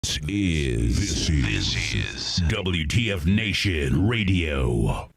This is WTF Nation Radio.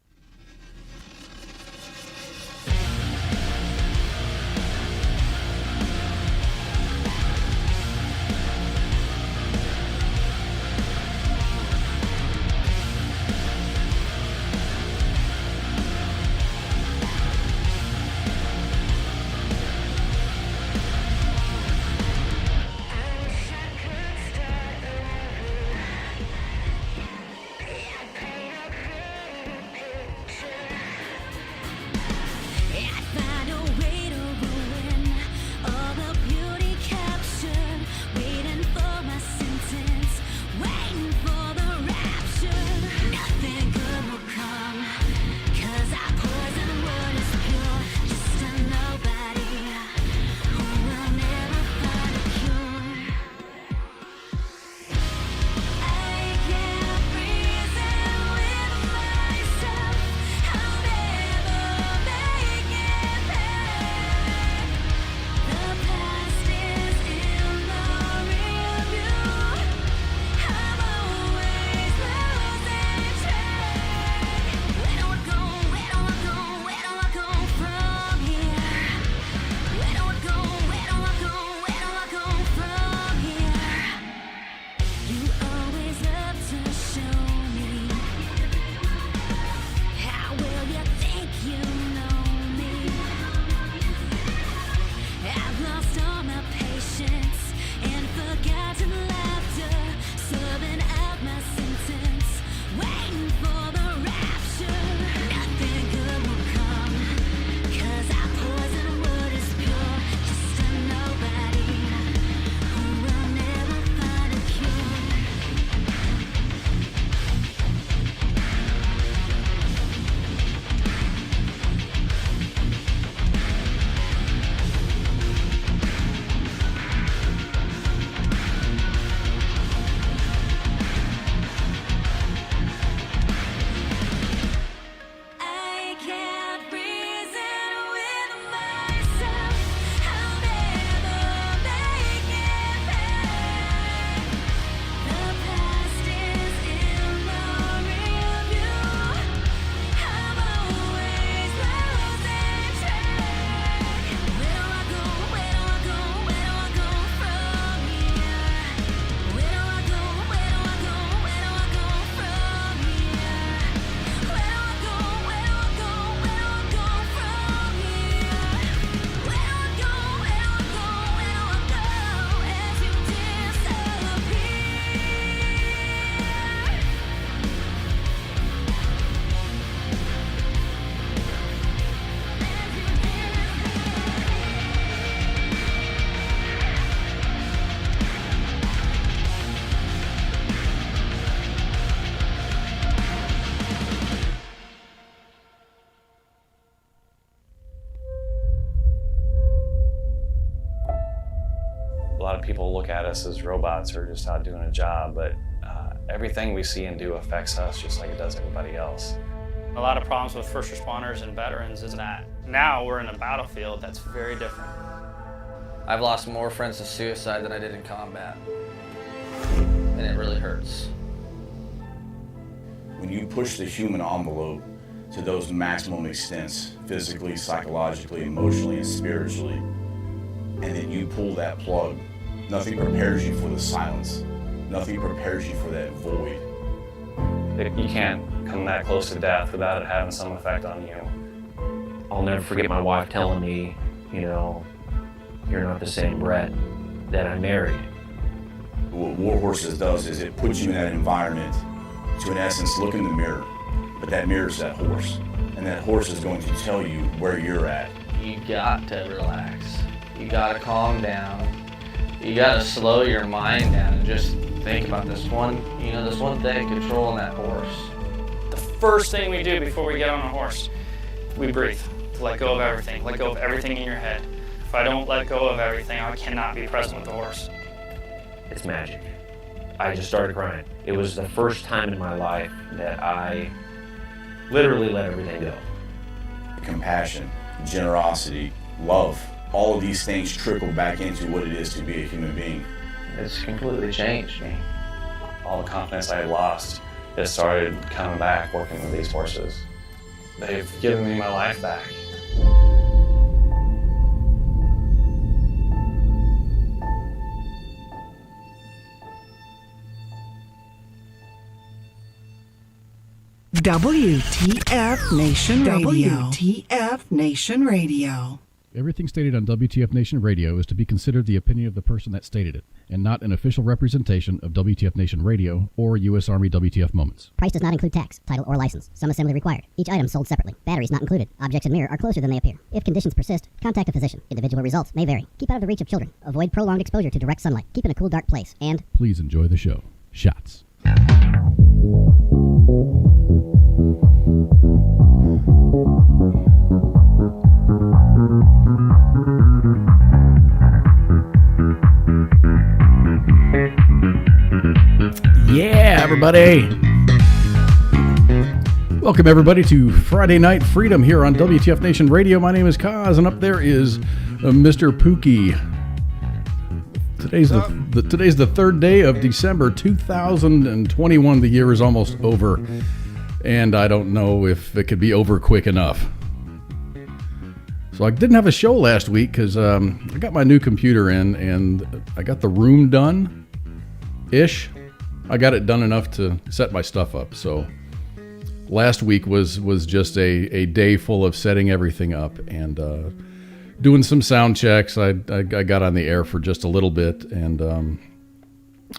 A lot of people look at us as robots or just out doing a job, but everything we see and do affects us just like it does everybody else. A lot of problems with first responders and veterans is that now we're in a battlefield that's very different. I've lost more friends to suicide than I did in combat, and it really hurts. When you push the human envelope to those maximum extents, physically, psychologically, emotionally, and spiritually, and then you pull that plug, nothing prepares you for the silence. Nothing prepares you for that void. You can't come that close to death without it having some effect on you. I'll never forget my wife telling me, you're not the same Brett that I married. What War Horses does is it puts you in that environment to, in essence, look in the mirror. But that mirror's that horse. And that horse is going to tell you where you're at. You got to relax. You got to calm down. You got to slow your mind down and just think about this one thing, controlling that horse. The first thing we do before we get on a horse, we breathe. Let go of everything. Let go of everything in your head. If I don't let go of everything, I cannot be present with the horse. It's magic. I just started crying. It was the first time in my life that I literally let everything go. Compassion, generosity, love, all of these things trickle back into what it is to be a human being. It's completely changed me. all the confidence I had lost, it started coming back working with these horses. They've given me my life back. WTF Nation Radio. WTF Nation Radio. Everything stated on WTF Nation Radio is to be considered the opinion of the person that stated it, and not an official representation of WTF Nation Radio or U.S. Army WTF Moments. Price does not include tax, title, or license. Some assembly required. Each item sold separately. Batteries not included. Objects in mirror are closer than they appear. If conditions persist, contact a physician. Individual results may vary. Keep out of the reach of children. Avoid prolonged exposure to direct sunlight. Keep in a cool, dark place. And please enjoy the show. Shots. Yeah, everybody. Welcome, everybody, to Friday Night Freedom here on WTF Nation Radio. My name is KOZ, and up there is Mr. POOKY. Today's the third day of December 2021. The year is almost over, and I don't know if it could be over quick enough. So I didn't have a show last week because I got my new computer in, and I got the room done-ish. I got it done enough to set my stuff up. So last week was just a day full of setting everything up and doing some sound checks. I got on the air for just a little bit, and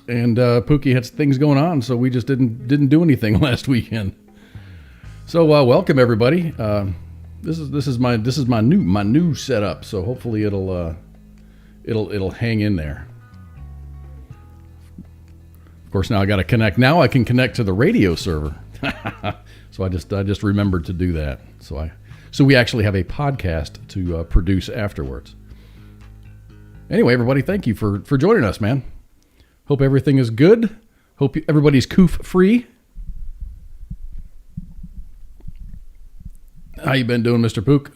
Pookie had things going on, so we just didn't do anything last weekend. So welcome, everybody. This is my new setup. So hopefully it'll hang in there. Of course, now I got to connect. Now I can connect to the radio server. So I just remembered to do that. So we actually have a podcast to produce afterwards. Anyway, everybody, thank you for joining us, man. Hope everything is good. Hope everybody's COOF free. How you been doing, Mr. Pook?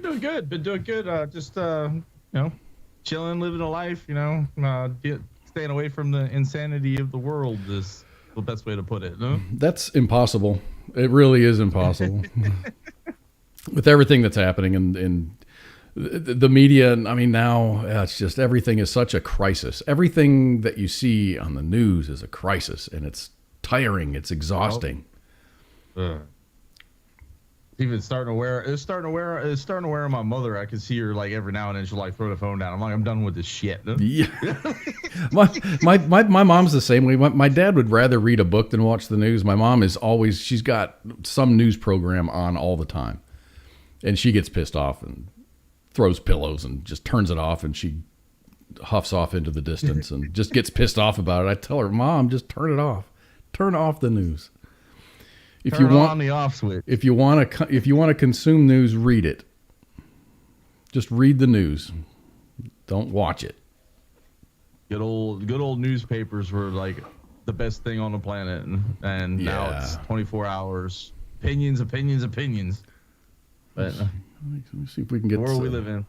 Doing good. Been doing good. Just chilling, living a life. Staying away from the insanity of the world is the best way to put it. No? That's impossible. It really is impossible. With everything that's happening in the media, I mean, now it's just everything is such a crisis. Everything that you see on the news is a crisis, and it's tiring. It's exhausting. Even starting to wear on my mother. I can see her like every now and then she'll like throw the phone down. I'm like, I'm done with this shit. Yeah. my mom's the same way. My dad would rather read a book than watch the news. My mom is always, she's got some news program on all the time, and she gets pissed off and throws pillows and just turns it off, and she huffs off into the distance and just gets pissed off about it. I tell her, Mom, just turn it off. Turn off the news. If you want on the off switch. If you want to consume news, read it. Just read the news. Don't watch it. Good old newspapers were like the best thing on the planet, and now it's 24 hours. Opinions. But let me see if we can get the world we live in.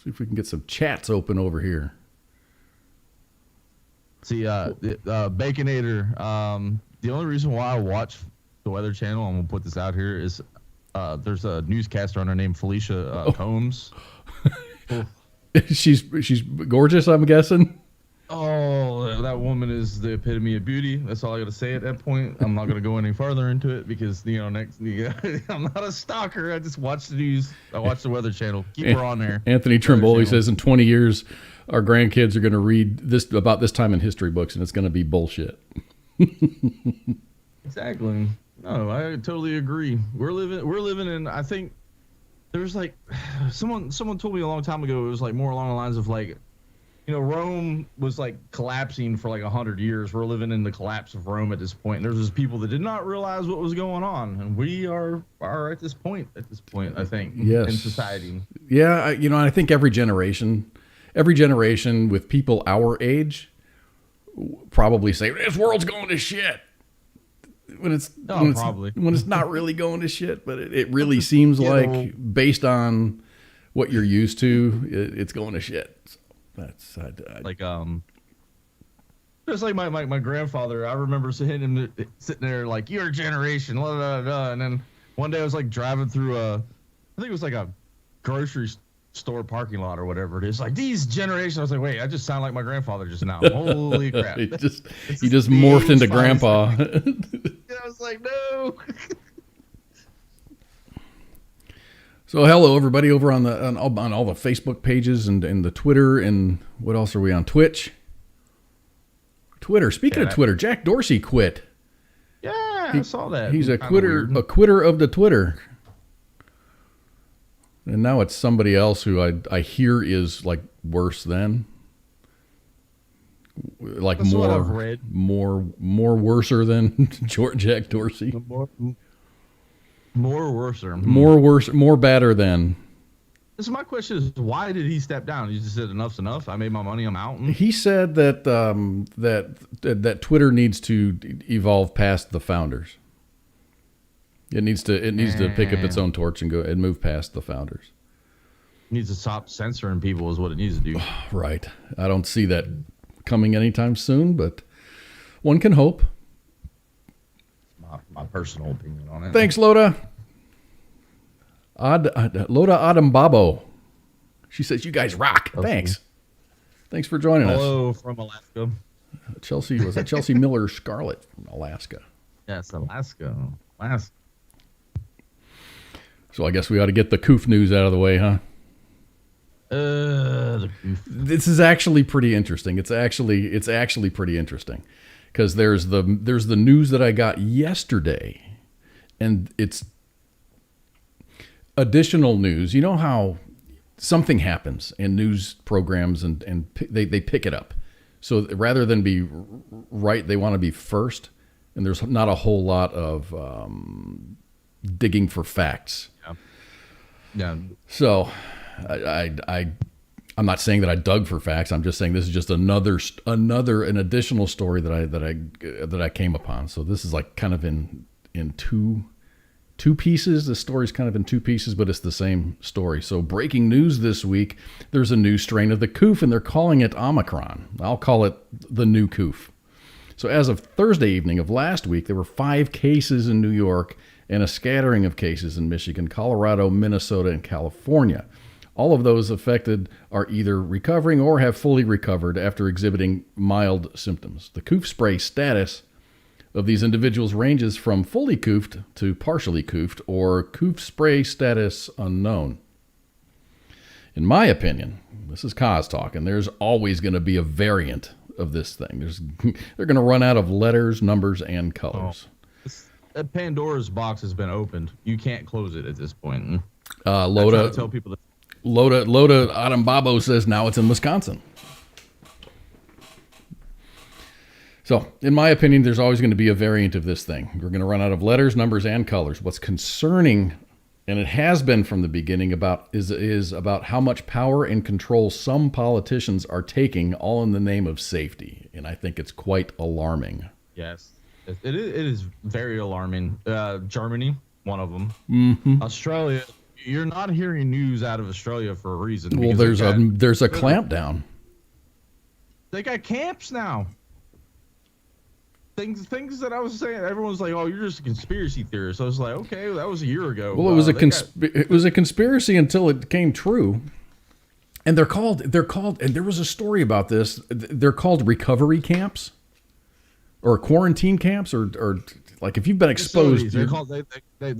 See if we can get some chats open over here. See, Baconator. The only reason why I watch the Weather Channel, I'm gonna put this out here, is there's a newscaster on her named Felicia Combs. She's gorgeous, I'm guessing. Oh, that woman is the epitome of beauty. That's all I got to say at that point. I'm not going to go any farther into it because, I'm not a stalker. I just watch the news. I watch the Weather Channel. Keep her on there. Anthony Trimboli says in 20 years, our grandkids are going to read this about this time in history books, and it's going to be bullshit. Exactly. No, I totally agree. We're living in, I think there's like, someone told me a long time ago, it was like more along the lines of like, Rome was like collapsing for like 100 years. We're living in the collapse of Rome at this point. And there's just people that did not realize what was going on. And we are at this point, I think, yes, in society. Yeah. I think every generation with people our age probably say, this world's going to shit. When it's not really going to shit, but it really seems like based on what you're used to, it's going to shit. So that's Just like my grandfather, I remember sitting there like, your generation, blah, blah, blah. And then one day I was like driving through I think it was like a grocery store parking lot or whatever it is. Like, these generations. I was like, wait, I just sound like my grandfather just now. Holy crap. he just morphed into grandpa. I was like, no. So hello everybody over on all the Facebook pages and the Twitter, and what else are we on? Twitch? Twitter. Speaking of Twitter, Jack Dorsey quit. Yeah, I saw that. He's a quitter of the Twitter. And now it's somebody else who I hear is like worse than. Like That's what I've read. more worser than Jack Dorsey. More worser. More badder than. So my question is, why did he step down? He just said enough's enough. I made my money. I'm out. He said that that Twitter needs to evolve past the founders. It needs to pick up its own torch and go and move past the founders. It needs to stop censoring people is what it needs to do. Right. I don't see that coming anytime soon, but one can hope. My personal opinion on it. Thanks, Loda. Loda Adambabo. She says, you guys rock. Okay. Thanks for joining us. Hello from Alaska. Chelsea Miller Scarlett from Alaska. Yes, Alaska. So I guess we ought to get the COOF news out of the way, huh? The COOF. This is actually pretty interesting. It's actually pretty interesting because there's the news that I got yesterday, and it's additional news. You know how something happens in news programs and they pick it up. So rather than be right, they want to be first. And there's not a whole lot of digging for facts. Yeah. So I'm not saying that I dug for facts. I'm just saying this is just an additional story that I came upon. So this is like kind of in two pieces. The story's kind of in two pieces, but it's the same story. So breaking news this week, there's a new strain of the COOF, and they're calling it Omicron. I'll call it the new COOF. So as of Thursday evening of last week, there were 5 cases in New York and a scattering of cases in Michigan, Colorado, Minnesota, and California. All of those affected are either recovering or have fully recovered after exhibiting mild symptoms. The COOF spray status of these individuals ranges from fully COOFed to partially COOFed or COOF spray status unknown. In my opinion, this is KOZ talking, there's always going to be a variant of this thing. They're going to run out of letters, numbers, and colors. Pandora's box has been opened. You can't close it at this point. Loda, tell people that. Loda Adambabo says now it's in Wisconsin. So, in my opinion, there's always going to be a variant of this thing. We're going to run out of letters, numbers, and colors. What's concerning, and it has been from the beginning, is about how much power and control some politicians are taking, all in the name of safety. And I think it's quite alarming. Yes, it is very alarming. Germany, one of them. Mm-hmm. Australia, you're not hearing news out of Australia for a reason. Well, there's a clampdown. They got camps now. Things that I was saying, everyone's like, "Oh, you're just a conspiracy theorist." I was like, "Okay, that was a year ago." Well, it was a conspiracy until it came true. And they're called, and there was a story about this. They're called recovery camps, or quarantine camps, or like if you've been exposed. They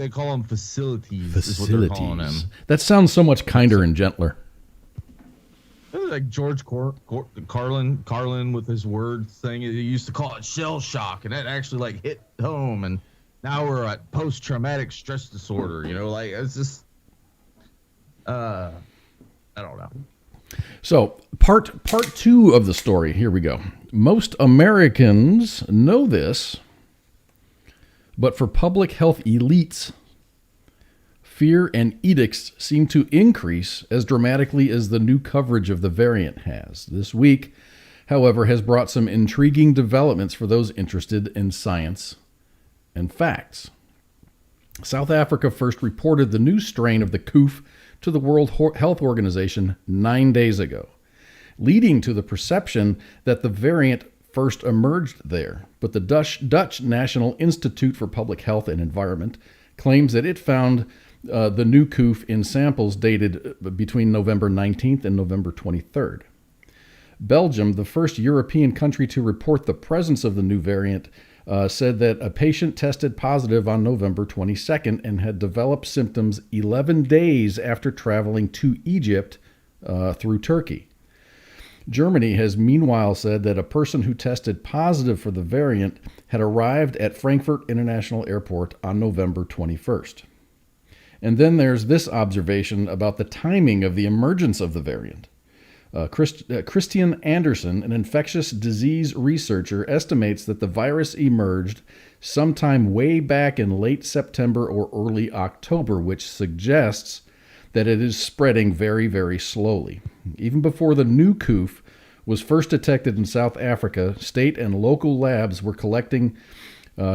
call them facilities. Is what they're calling them. That sounds so much kinder and gentler. Like George Carlin with his word thing. He used to call it shell shock, and that actually like hit home. And now we're at post-traumatic stress disorder. You know, like it's just, I don't know. So part 2 of the story. Here we go. Most Americans know this, but for public health elites, fear and edicts seem to increase as dramatically as the new coverage of the variant has. This week, however, has brought some intriguing developments for those interested in science and facts. South Africa first reported the new strain of the COOF to the World Health Organization 9 days ago, leading to the perception that the variant first emerged there, but the Dutch National Institute for Public Health and Environment claims that it found the new COOF in samples dated between November 19th and November 23rd. Belgium, the first European country to report the presence of the new variant, said that a patient tested positive on November 22nd and had developed symptoms 11 days after traveling to Egypt through Turkey. Germany has meanwhile said that a person who tested positive for the variant had arrived at Frankfurt International Airport on November 21st. And then there's this observation about the timing of the emergence of the variant. Christian Andersen, an infectious disease researcher, estimates that the virus emerged sometime way back in late September or early October, which suggests that it is spreading very, very slowly. Even before the new COOF was first detected in South Africa, state and local labs were collecting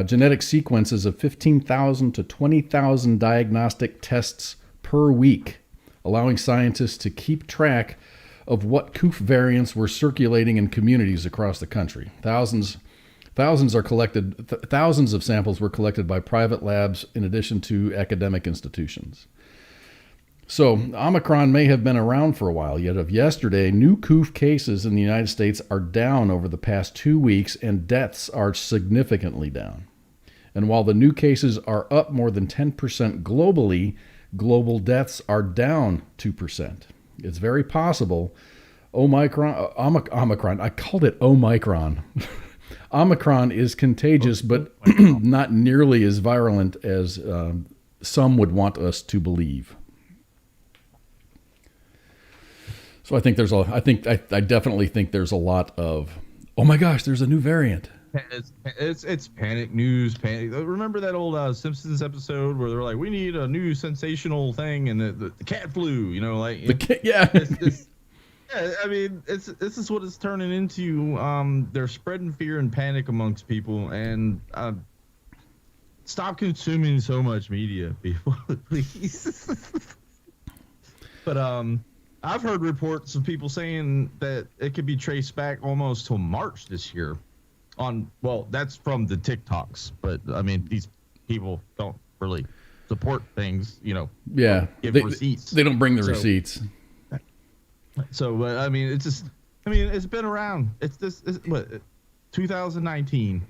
genetic sequences of 15,000 to 20,000 diagnostic tests per week, allowing scientists to keep track of what COOF variants were circulating in communities across the country. Thousands of samples were collected by private labs in addition to academic institutions. So Omicron may have been around for a while, yet of yesterday, new COOF cases in the United States are down over the past 2 weeks, and deaths are significantly down. And while the new cases are up more than 10% globally, global deaths are down 2%. It's very possible Omicron, I called it Omicron. Omicron is contagious, but not nearly as virulent as some would want us to believe. So I think I definitely think there's a lot of, oh my gosh, there's a new variant. It's panic news. Remember that old Simpsons episode where they're like, we need a new sensational thing, and the cat flu, Yeah. Yeah, I mean, this is what it's turning into. They're spreading fear and panic amongst people, and stop consuming so much media, people, please. But I've heard reports of people saying that it could be traced back almost till March this year. That's from the TikToks, but I mean, these people don't really support things, Yeah, give receipts. They don't bring the receipts. So, I mean, it's been around. It's 2019.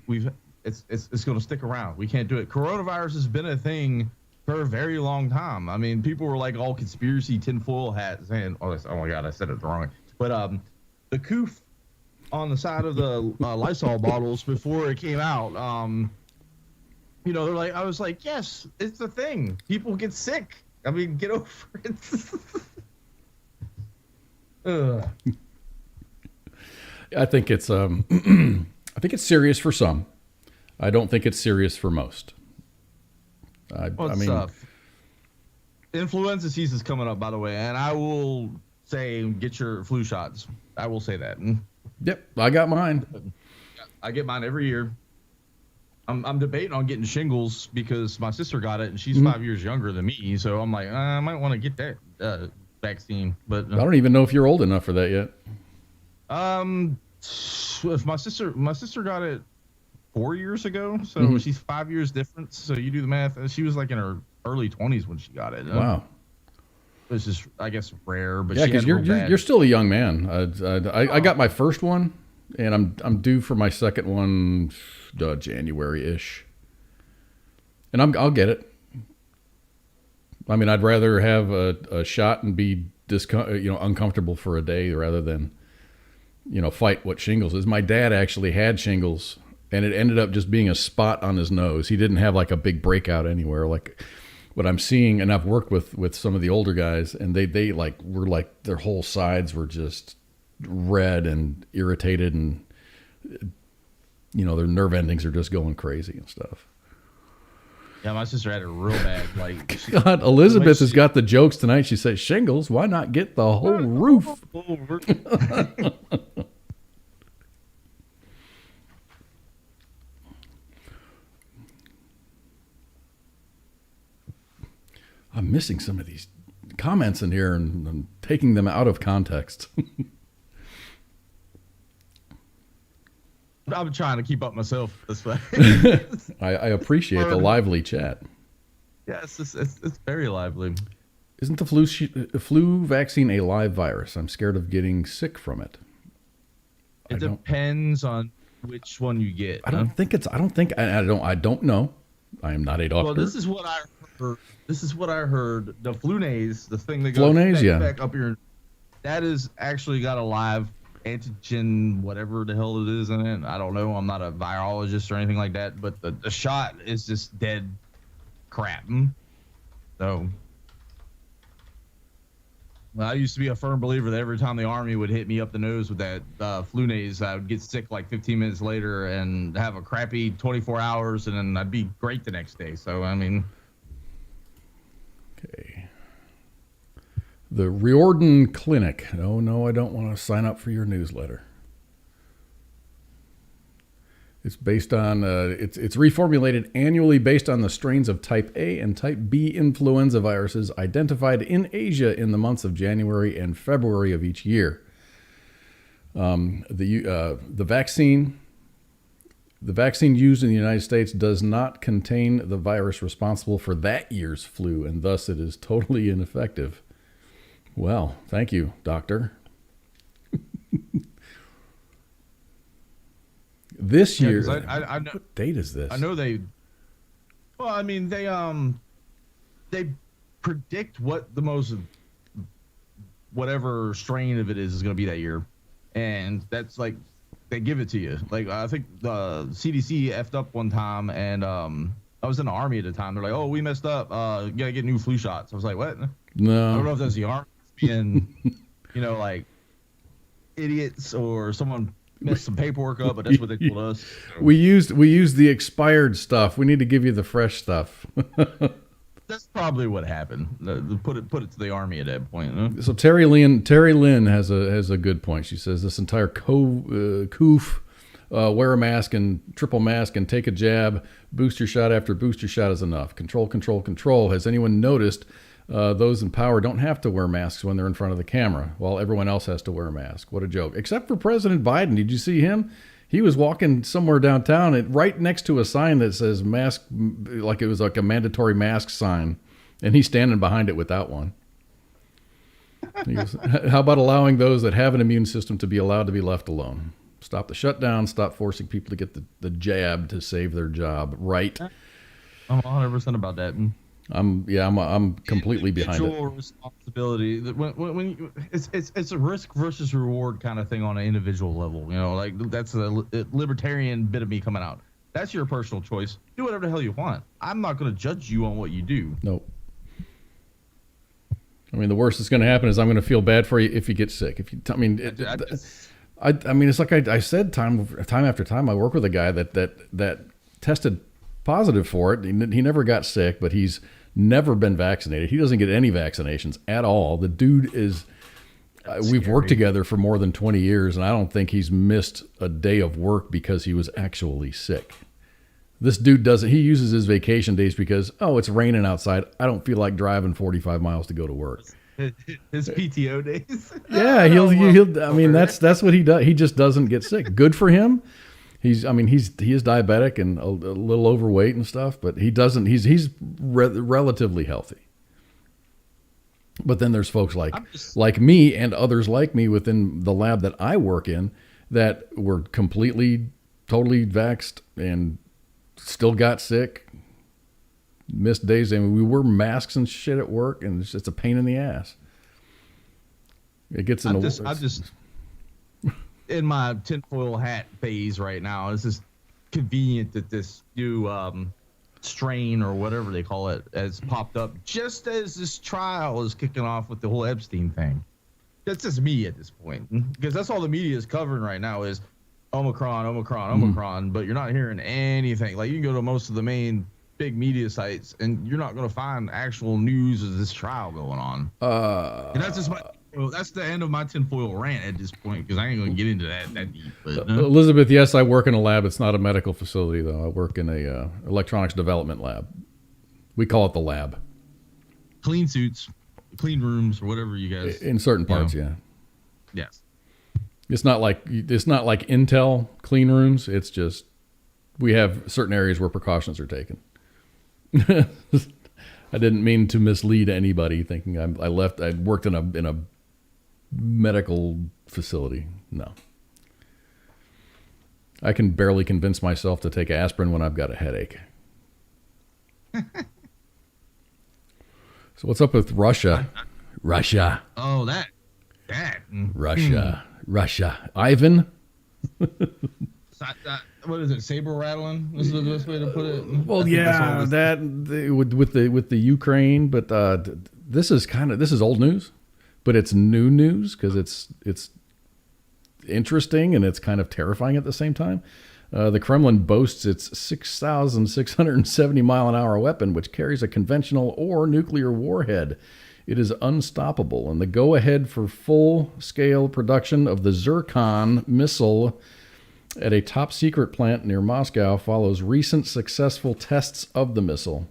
It's going to stick around. We can't do it. Coronavirus has been a thing for a very long time. I mean, people were like all conspiracy tinfoil hats saying, oh my God, I said it the wrong way. But the COOF on the side of the Lysol bottles before it came out, they're like, I was like, yes, it's a thing. People get sick. I mean, get over it. I think it's serious for some. I don't think it's serious for most. Influenza season's coming up, by the way, and I will say get your flu shots. I will say that. Yep, I got mine. I get mine every year. I'm debating on getting shingles because my sister got it and she's 5 years younger than me, so I'm like, I might want to get that vaccine. But I don't even know if you're old enough for that yet. If my sister got it 4 years ago, so she's 5 years difference. So you do the math. She was like in her early 20s when she got it. Wow. It's just, I guess, rare. But yeah, because you're still a young man. I got my first one, and I'm due for my second one, January-ish. And I'll get it. I mean, I'd rather have a shot and be uncomfortable for a day rather than fight what shingles is. My dad actually had shingles, and it ended up just being a spot on his nose. He didn't have like a big breakout anywhere. Like what I'm seeing, and I've worked with some of the older guys, and they like were like their whole sides were just red and irritated, and their nerve endings are just going crazy and stuff. Yeah, my sister had it real bad. Like, God, Elizabeth has got the jokes tonight. She said, shingles, why not get the whole roof? I'm missing some of these comments in here, and I'm taking them out of context. I'm trying to keep up myself. That's why. I appreciate the lively chat. Yes, it's very lively. Isn't the flu vaccine a live virus? I'm scared of getting sick from it. It depends on which one you get. I don't think. I don't know. I am not a doctor. Well, this is what I heard. The Flonase, the thing that goes back up your, that is actually got a live antigen, whatever the hell it is in it. I don't know. I'm not a virologist or anything like that. But the shot is just dead crap. So. Well, I used to be a firm believer that every time the Army would hit me up the nose with that Flonase, I would get sick like 15 minutes later and have a crappy 24 hours, and then I'd be great the next day. So, I mean. Okay. The Riordan Clinic. Oh, no, I don't want to sign up for your newsletter. It's based on, it's reformulated annually based on the strains of type A and type B influenza viruses identified in Asia in the months of January and February of each year. The vaccine used in the United States does not contain the virus responsible for that year's flu, and thus it is totally ineffective. Well, thank you, doctor. This year, I know, what date is this? I know they. Well, I mean, they predict what the most, whatever strain of it is going to be that year, and that's like they give it to you. Like I think the CDC effed up one time, and I was in the Army at the time. They're like, "Oh, we messed up. You gotta get new flu shots." I was like, "What?" No, I don't know if that's the Army being, like idiots or someone messed some paperwork up, but that's what they told us. So. We used the expired stuff. We need to give you the fresh stuff. That's probably what happened. Put it to the Army at that point. Huh? So Terry Lynn has a good point. She says this entire COOF, wear a mask and triple mask and take a jab, booster shot after booster shot is enough. Control, control, control. Has anyone noticed those in power don't have to wear masks when they're in front of the camera, while everyone else has to wear a mask? What a joke. Except for President Biden. Did you see him? He was walking somewhere downtown and right next to a sign that says mask, like it was like a mandatory mask sign, and he's standing behind it without one. He goes, how about allowing those that have an immune system to be allowed to be left alone? Stop the shutdown, stop forcing people to get the jab to save their job, right? I'm 100% about that. I'm completely behind it. Responsibility. When it's a risk versus reward kind of thing on an individual level. Like that's a libertarian bit of me coming out. That's your personal choice. Do whatever the hell you want. I'm not going to judge you on what you do. Nope. I mean, the worst that's going to happen is I'm going to feel bad for you if you get sick. I mean, it's like I said time after time. I work with a guy that tested positive for it. He never got sick, but he's never been vaccinated. He doesn't get any vaccinations at all. The dude is, we've worked together for more than 20 years, and I don't think he's missed a day of work because he was actually sick. This dude doesn't, he uses his vacation days because, it's raining outside. I don't feel like driving 45 miles to go to work. His PTO days? Yeah, he'll I mean, that's what he does. He just doesn't get sick. Good for him. He is diabetic and a little overweight and stuff, but he doesn't. He's relatively healthy. But then there's folks like me and others like me within the lab that I work in that were totally vaxxed and still got sick, missed days. I mean, we wear masks and shit at work, and it's a pain in the ass. It gets in I'm just in my tinfoil hat phase right now. It's just convenient that this new strain or whatever they call it has popped up just as this trial is kicking off with the whole Epstein thing. That's just me at this point, because that's all the media is covering right now is Omicron, but you're not hearing anything. Like, you can go to most of the main big media sites and you're not going to find actual news of this trial going on. And that's just that's the end of my tinfoil rant at this point, because I ain't going to get into that deep. But, Elizabeth, yes, I work in a lab. It's not a medical facility, though. I work in a electronics development lab. We call it the lab. Clean suits, clean rooms, or whatever you guys. In certain parts, yeah. Yes. It's not like Intel clean rooms. It's just we have certain areas where precautions are taken. I didn't mean to mislead anybody thinking I worked in a medical facility. No. I can barely convince myself to take aspirin when I've got a headache. So what's up with Russia? Russia. Oh, that. Russia. Ivan? What is it? Saber rattling? Is the best way to put it? Well, yeah, with the Ukraine, but this is old news, but it's new news because it's interesting and it's kind of terrifying at the same time. The Kremlin boasts its 6,670 mile an hour weapon, which carries a conventional or nuclear warhead. It is unstoppable, and the go-ahead for full-scale production of the Zircon missile at a top-secret plant near Moscow follows recent successful tests of the missile.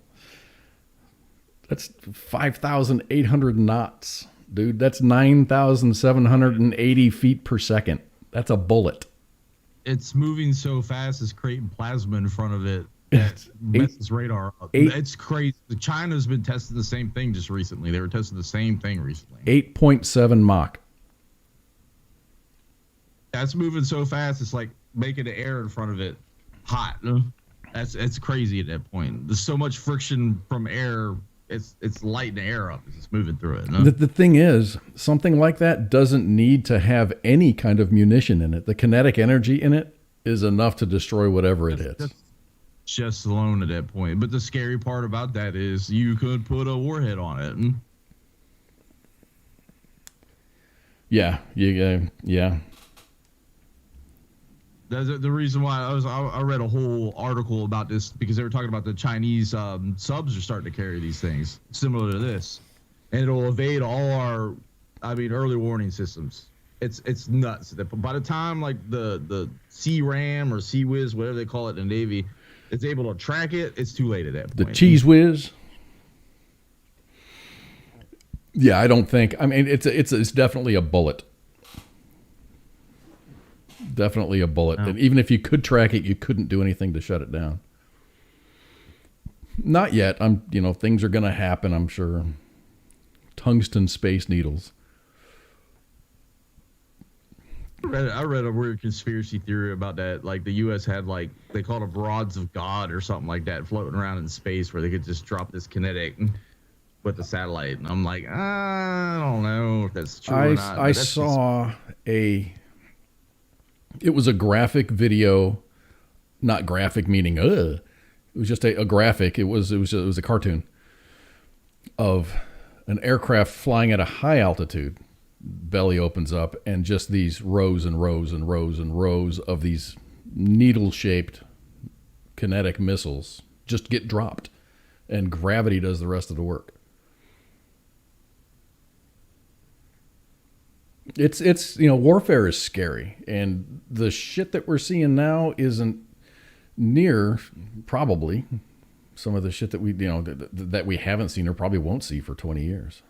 That's 5,800 knots, dude. That's 9,780 feet per second. That's a bullet. It's moving so fast, it's creating plasma in front of it. That messes radar up. It's crazy. China's been testing the same thing just recently. They were testing the same thing recently. 8.7 Mach. That's moving so fast, it's like making the air in front of it hot. It's crazy at that point. There's so much friction from air. It's lighting the air up as it's moving through it. No? The thing is, something like that doesn't need to have any kind of munition in it. The kinetic energy in it is enough to destroy whatever it hits. Just alone at that point. But the scary part about that is you could put a warhead on it. Yeah. That's the reason why I read a whole article about this, because they were talking about the Chinese subs are starting to carry these things similar to this, and it'll evade all our, early warning systems. It's nuts. By the time like the C-RAM or C-Wiz, whatever they call it in the Navy, it's able to track it, it's too late at that point. The Cheese Whiz. Yeah, I don't think. It's definitely a bullet. Definitely a bullet. And even if you could track it, you couldn't do anything to shut it down. Not yet. Things are going to happen, I'm sure. Tungsten space needles. I read a weird conspiracy theory about that. Like the U.S. had they called them rods of God or something like that floating around in space where they could just drop this kinetic with the satellite. And I'm like, I don't know if that's true or not. I saw it was a graphic video, not graphic meaning it was just a graphic. It was a cartoon of an aircraft flying at a high altitude. Belly opens up and just these rows and rows and rows and rows of these needle-shaped kinetic missiles just get dropped, and gravity does the rest of the work. It's warfare is scary, and the shit that we're seeing now isn't near probably some of the shit that that we haven't seen or probably won't see for 20 years.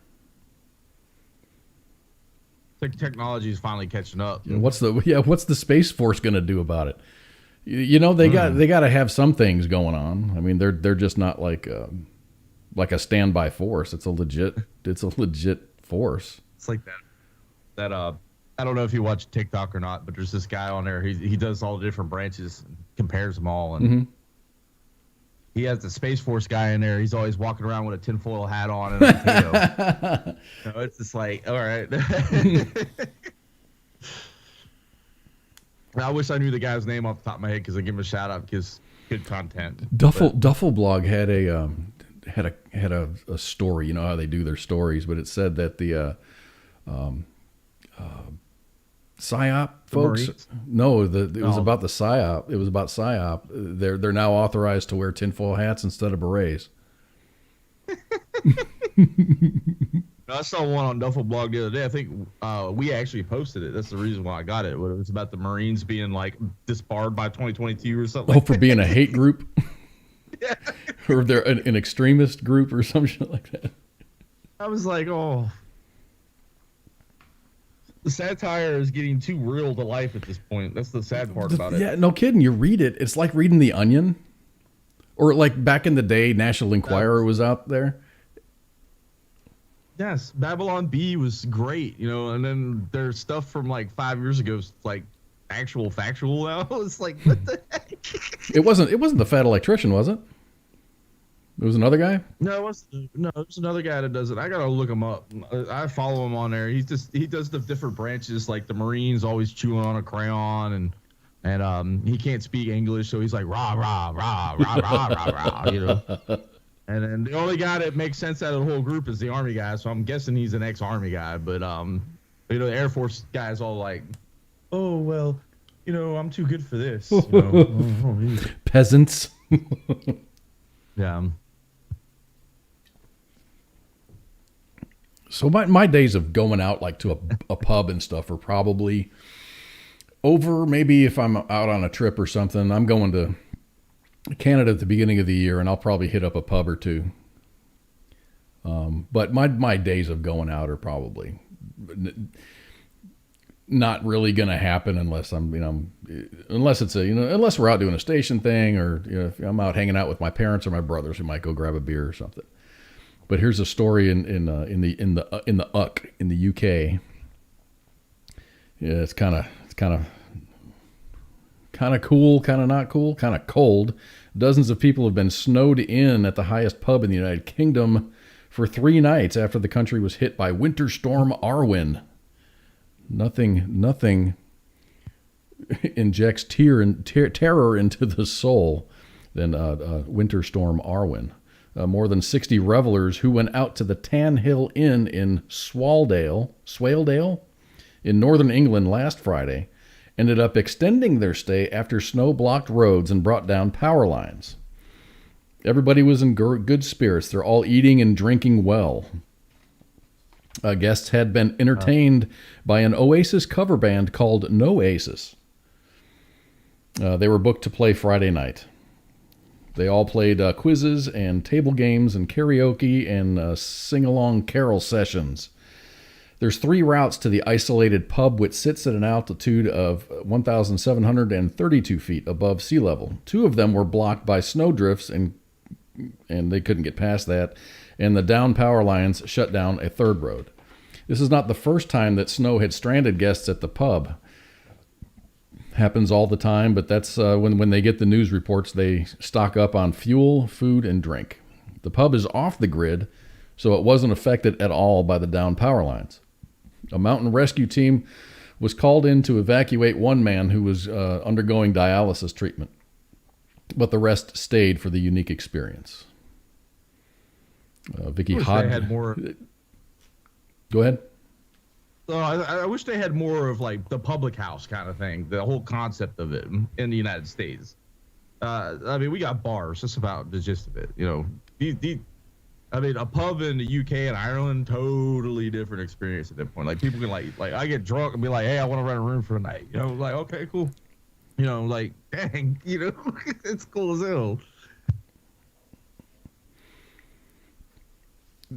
Technology is finally catching up. What's the Space Force going to do about it? They got to have some things going on. They're just not like a standby force. It's a legit force. It's like that I don't know if you watch TikTok or not, but there's this guy on there. He does all the different branches, and compares them all, and he has the Space Force guy in there. He's always walking around with a tinfoil hat on and a potato. So it's just like, all right. I wish I knew the guy's name off the top of my head because I give him a shout out because good content. Duffel Blog had a story. You know how they do their stories, but it said that the PSYOP folks. No, it was about the PSYOP. It was about PSYOP. They're now authorized to wear tinfoil hats instead of berets. I saw one on Duffel Blog the other day. I think we actually posted it. That's the reason why I got it. It was about the Marines being disbarred by 2022 or something. Oh, for being a hate group? Yeah. Or they're an extremist group or some shit like that. I was like, oh. The satire is getting too real to life at this point. That's the sad part about it. Yeah, no kidding. You read it, it's like reading The Onion, or like back in the day, National Enquirer was out there. Yes, Babylon Bee was great, and then there's stuff from like 5 years ago, like actual factual now. It's like, what the heck? It wasn't the Fat Electrician, was it? It was another guy? No, it's another guy that does it. I gotta look him up. I follow him on there. He does the different branches, like the Marines always chewing on a crayon, and he can't speak English, so he's like rah rah rah rah rah rah rah, And then the only guy that makes sense out of the whole group is the Army guy. So I'm guessing he's an ex-Army guy. But the Air Force guy's all like, "Oh well, I'm too good for this." Peasants. Yeah. So my days of going out like to a pub and stuff are probably over. Maybe if I'm out on a trip or something, I'm going to Canada at the beginning of the year, and I'll probably hit up a pub or two. But my days of going out are probably not really going to happen unless unless it's unless we're out doing a station thing, or if I'm out hanging out with my parents or my brothers, we might go grab a beer or something. But here's a story in the UK in the UK. Yeah, it's kind of cool, kind of not cool, kind of cold. Dozens of people have been snowed in at the highest pub in the United Kingdom for 3 nights after the country was hit by Winter Storm Arwen. Nothing injects terror into the soul than Winter Storm Arwen. More than 60 revelers who went out to the Tan Hill Inn in Swaledale in northern England last Friday ended up extending their stay after snow blocked roads and brought down power lines. Everybody was in good spirits. They're all eating and drinking well. Guests had been entertained by an Oasis cover band called Noasis. They were booked to play Friday night. They all played quizzes and table games and karaoke and sing-along carol sessions. There's 3 routes to the isolated pub, which sits at an altitude of 1,732 feet above sea level. 2 of them were blocked by snowdrifts, and they couldn't get past that, and the down power lines shut down a 3rd road. This is not the first time that snow had stranded guests at the pub. Happens all the time, but that's when they get the news reports, they stock up on fuel, food, and drink. The pub is off the grid, so it wasn't affected at all by the down power lines. A mountain rescue team was called in to evacuate one man who was undergoing dialysis treatment, but the rest stayed for the unique experience. Vicky Hodge had more. Go ahead. I wish they had more of like the public house kind of thing, the whole concept of it in the United States. I mean, we got bars. That's about the gist of it. A pub in the UK and Ireland, totally different experience at that point. Like people can like I get drunk and be like, hey, I want to rent a room for the night. Like okay, cool. Like dang, it's cool as hell.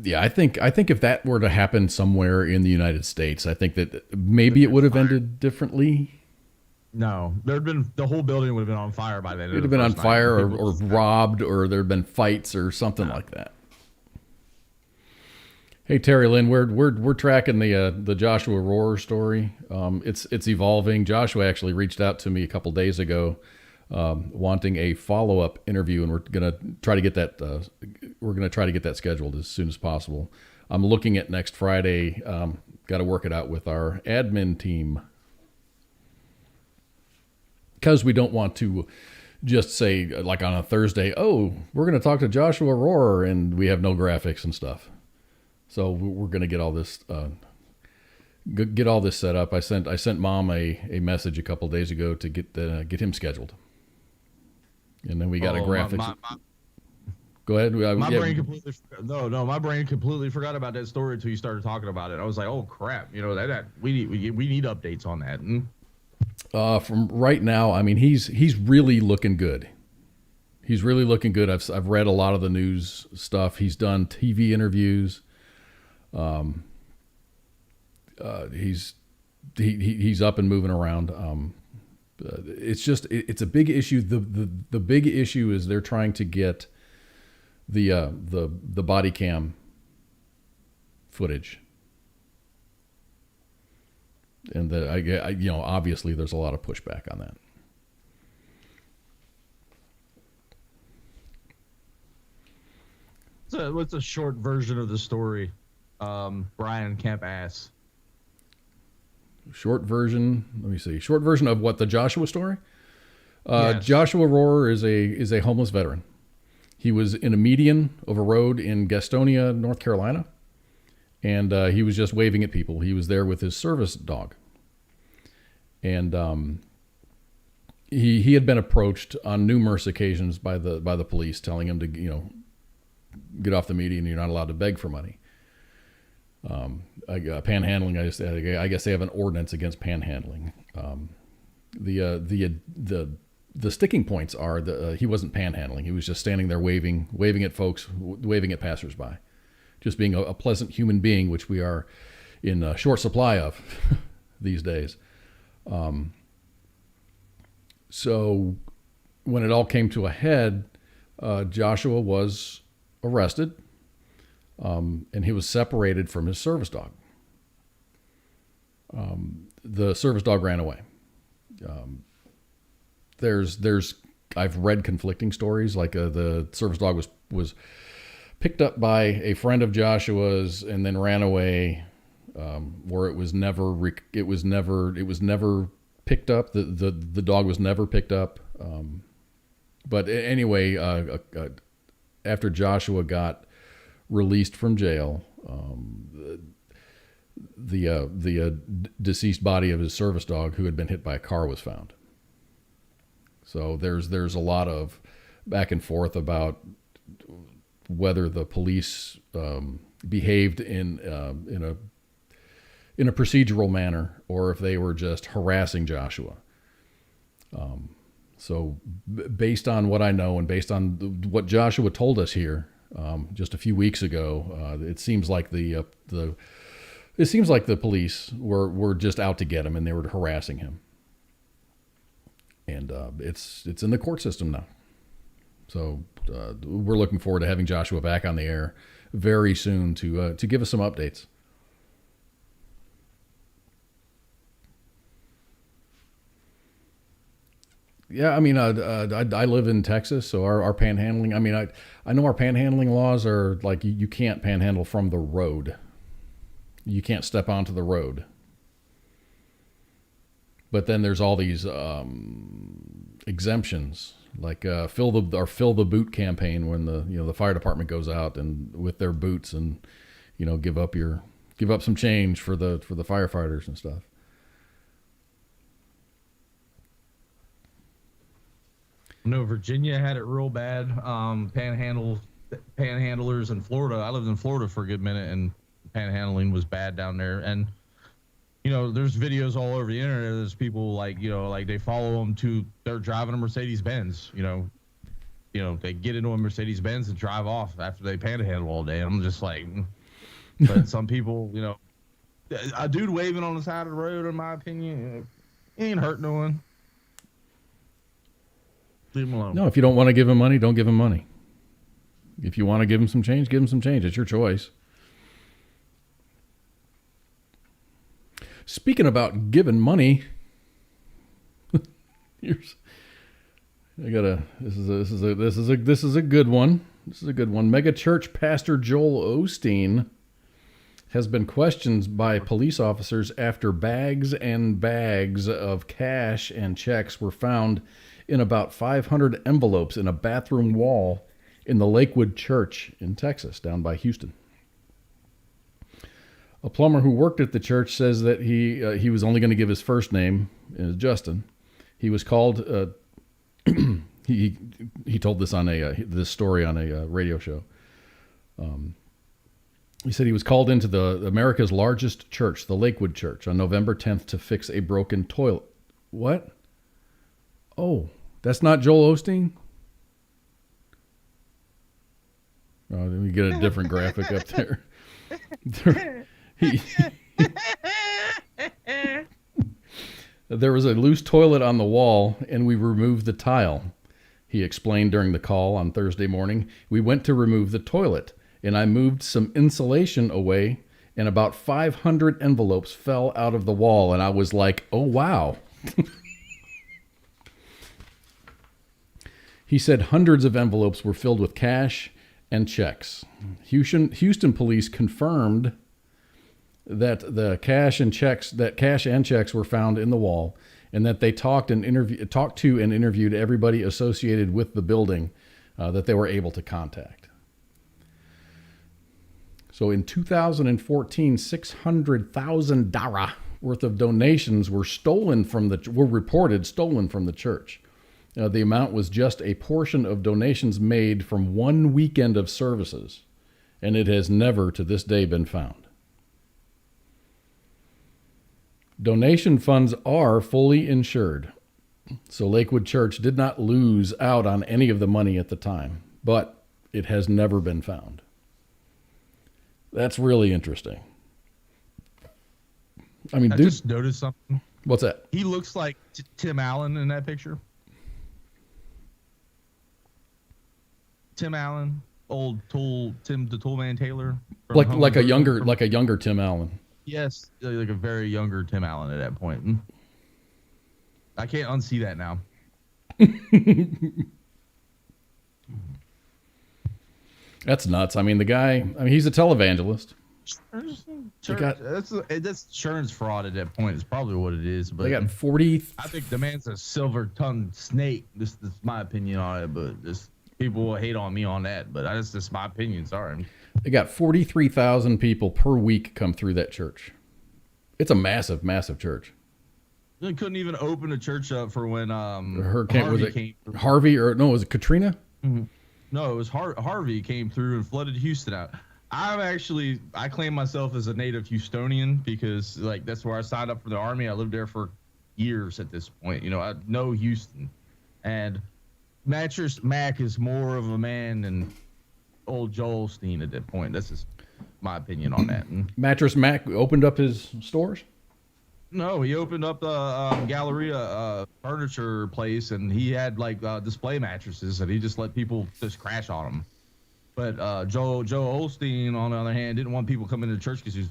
Yeah, I think if that were to happen somewhere in the United States, I think that maybe it would have ended differently. No, the whole building would have been on fire by then. It would have been on fire or robbed, or there'd been fights or something like that. Hey Terry Lynn, we're tracking the Joshua Rohr story. It's evolving. Joshua actually reached out to me a couple days ago, wanting a follow-up interview, and we're gonna try to get that scheduled as soon as possible. I'm looking at next Friday. Got to work it out with our admin team, because we don't want to just say like on a Thursday, oh, we're going to talk to Joshua Rohr, and we have no graphics and stuff. So we're going to get all this set up. I sent Mom a message a couple days ago to get him scheduled. And then we got a graphics. Go ahead. My brain completely forgot about that story until you started talking about it. I was like, oh crap, that we need updates on that. From right now, I mean, he's really looking good. He's really looking good. I've read a lot of the news stuff. He's done TV interviews. he's up and moving around. It's a big issue. The big issue is they're trying to get the body cam footage, and obviously there's a lot of pushback on that. So what's a short version of the story? Brian Kemp asks. Short version. Let me see. Short version of what, the Joshua story? Yes. Joshua Rohrer is a homeless veteran. He was in a median of a road in Gastonia, North Carolina, and he was just waving at people. He was there with his service dog, and he had been approached on numerous occasions by the police, telling him to get off the median. You're not allowed to beg for money. Panhandling. I guess they have an ordinance against panhandling. The sticking points are he wasn't panhandling. He was just standing there waving at folks, waving at passersby, just being a pleasant human being, which we are in short supply of these days. So when it all came to a head, Joshua was arrested, and he was separated from his service dog. The service dog ran away. I've read conflicting stories, like the service dog was picked up by a friend of Joshua's and then ran away, or it was never picked up. The dog was never picked up. But anyway, after Joshua got released from jail, the deceased body of his service dog, who had been hit by a car, was found. So there's a lot of back and forth about whether the police behaved in a procedural manner, or if they were just harassing Joshua. So based on what I know, and based on what Joshua told us here just a few weeks ago, it seems like the police were just out to get him, and they were harassing him. And it's in the court system now. So we're looking forward to having Joshua back on the air very soon to give us some updates. Yeah, I mean, I live in Texas, so our panhandling. I mean, I know our panhandling laws are like you can't panhandle from the road. You can't step onto the road. But then there's all these exemptions, like fill the boot campaign, when the fire department goes out and with their boots, and give up some change for the firefighters and stuff. No, Virginia had it real bad. Panhandlers in Florida. I lived in Florida for a good minute, and panhandling was bad down there. And there's videos all over the internet. There's people like they follow them they're driving a Mercedes Benz. They get into a Mercedes Benz and drive off after they panhandle all day. I'm just like, but some people, a dude waving on the side of the road, in my opinion, ain't hurt no one. Leave him alone. No, if you don't want to give him money, don't give him money. If you want to give him some change, give him some change. It's your choice. Speaking about giving money, this is a good one. This is a good one. Mega church pastor Joel Osteen has been questioned by police officers after bags and bags of cash and checks were found in about 500 envelopes in a bathroom wall in the Lakewood Church in Texas, down by Houston. A plumber who worked at the church says that he was only going to give his first name, Justin. He was called. He told this on this story on a radio show. He said he was called into the America's largest church, the Lakewood Church, on November 10th to fix a broken toilet. What? Oh, that's not Joel Osteen? Oh, let me get a different graphic up there. There was a loose toilet on the wall, and we removed the tile. He explained during the call on Thursday morning. We went to remove the toilet, and I moved some insulation away, and about 500 envelopes fell out of the wall, and I was like, oh, wow. He said hundreds of envelopes were filled with cash and checks. Houston police confirmed that the cash and checks were found in the wall, and that they talked to and interviewed everybody associated with the building that they were able to contact. So in 2014, $600,000 worth of donations were reported stolen from the church. The amount was just a portion of donations made from one weekend of services, and it has never to this day been found. Donation funds are fully insured, so Lakewood Church did not lose out on any of the money at the time, but it has never been found. That's really interesting. I mean, I dude, just noticed something. What's that? He looks like Tim Allen in that picture. Tim Allen, old Tool, the Toolman Taylor. Like a younger Tim Allen. Yes, like a very younger Tim Allen at that point. I can't unsee that now. That's nuts. I mean, the guy, he's a televangelist. That's insurance fraud at that point. It's probably what it is. But they got 40. I think the man's a silver-tongued snake. This is my opinion on it, but people will hate on me on that. But that's just my opinion. Sorry. They got 43,000 people per week come through that church. It's a massive, massive church. They couldn't even open a church up for when Harvey came through. Harvey, or no, was it Katrina? Mm-hmm. No, it was Harvey came through and flooded Houston out. I claim myself as a native Houstonian because that's where I signed up for the Army. I lived there for years at this point. I know Houston, and Mattress Mac is more of a man than old Joel Osteen at that point. That's just my opinion on that. Mattress Mac opened up his stores? No, he opened up the Galleria furniture place, and he had display mattresses, and he just let people just crash on them. But Joe Osteen, on the other hand, didn't want people coming to church because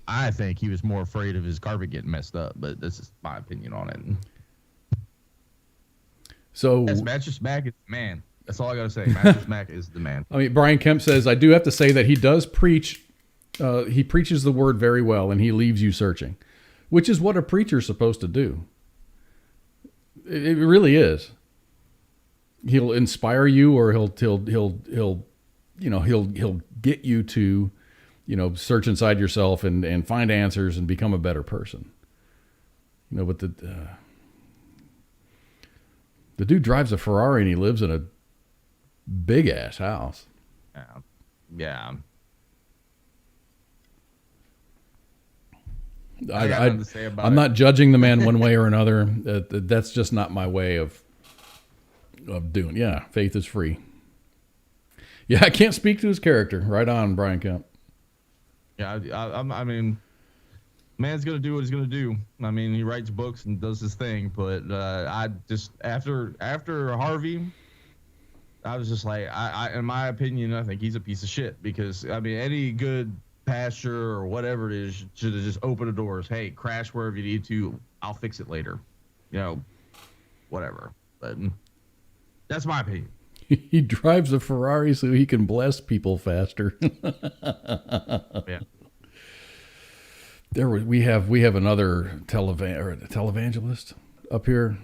I think he was more afraid of his carpet getting messed up. But this is my opinion on it. So Mattress Mac is the man. That's all I got to say. Mattress Mac is the man. Brian Kemp says, I do have to say that he does preach. He preaches the word very well, and he leaves you searching, which is what a preacher's supposed to do. It really is. He'll inspire you, or he'll get you to, search inside yourself and find answers and become a better person. But the dude drives a Ferrari and he lives in a big ass house. Yeah. I'm not judging the man one way or another. That's just not my way of doing. Yeah, faith is free. Yeah, I can't speak to his character. Right on, Brian Kemp. Yeah, I mean, man's gonna do what he's gonna do. I mean, he writes books and does his thing. But I just after Harvey, I was just like, in my opinion, I think he's a piece of shit because any good pastor or whatever it is should have just opened the doors. Hey, crash wherever you need to. I'll fix it later. Whatever. But that's my opinion. He drives a Ferrari so he can bless people faster. Yeah. We have another televangelist up here.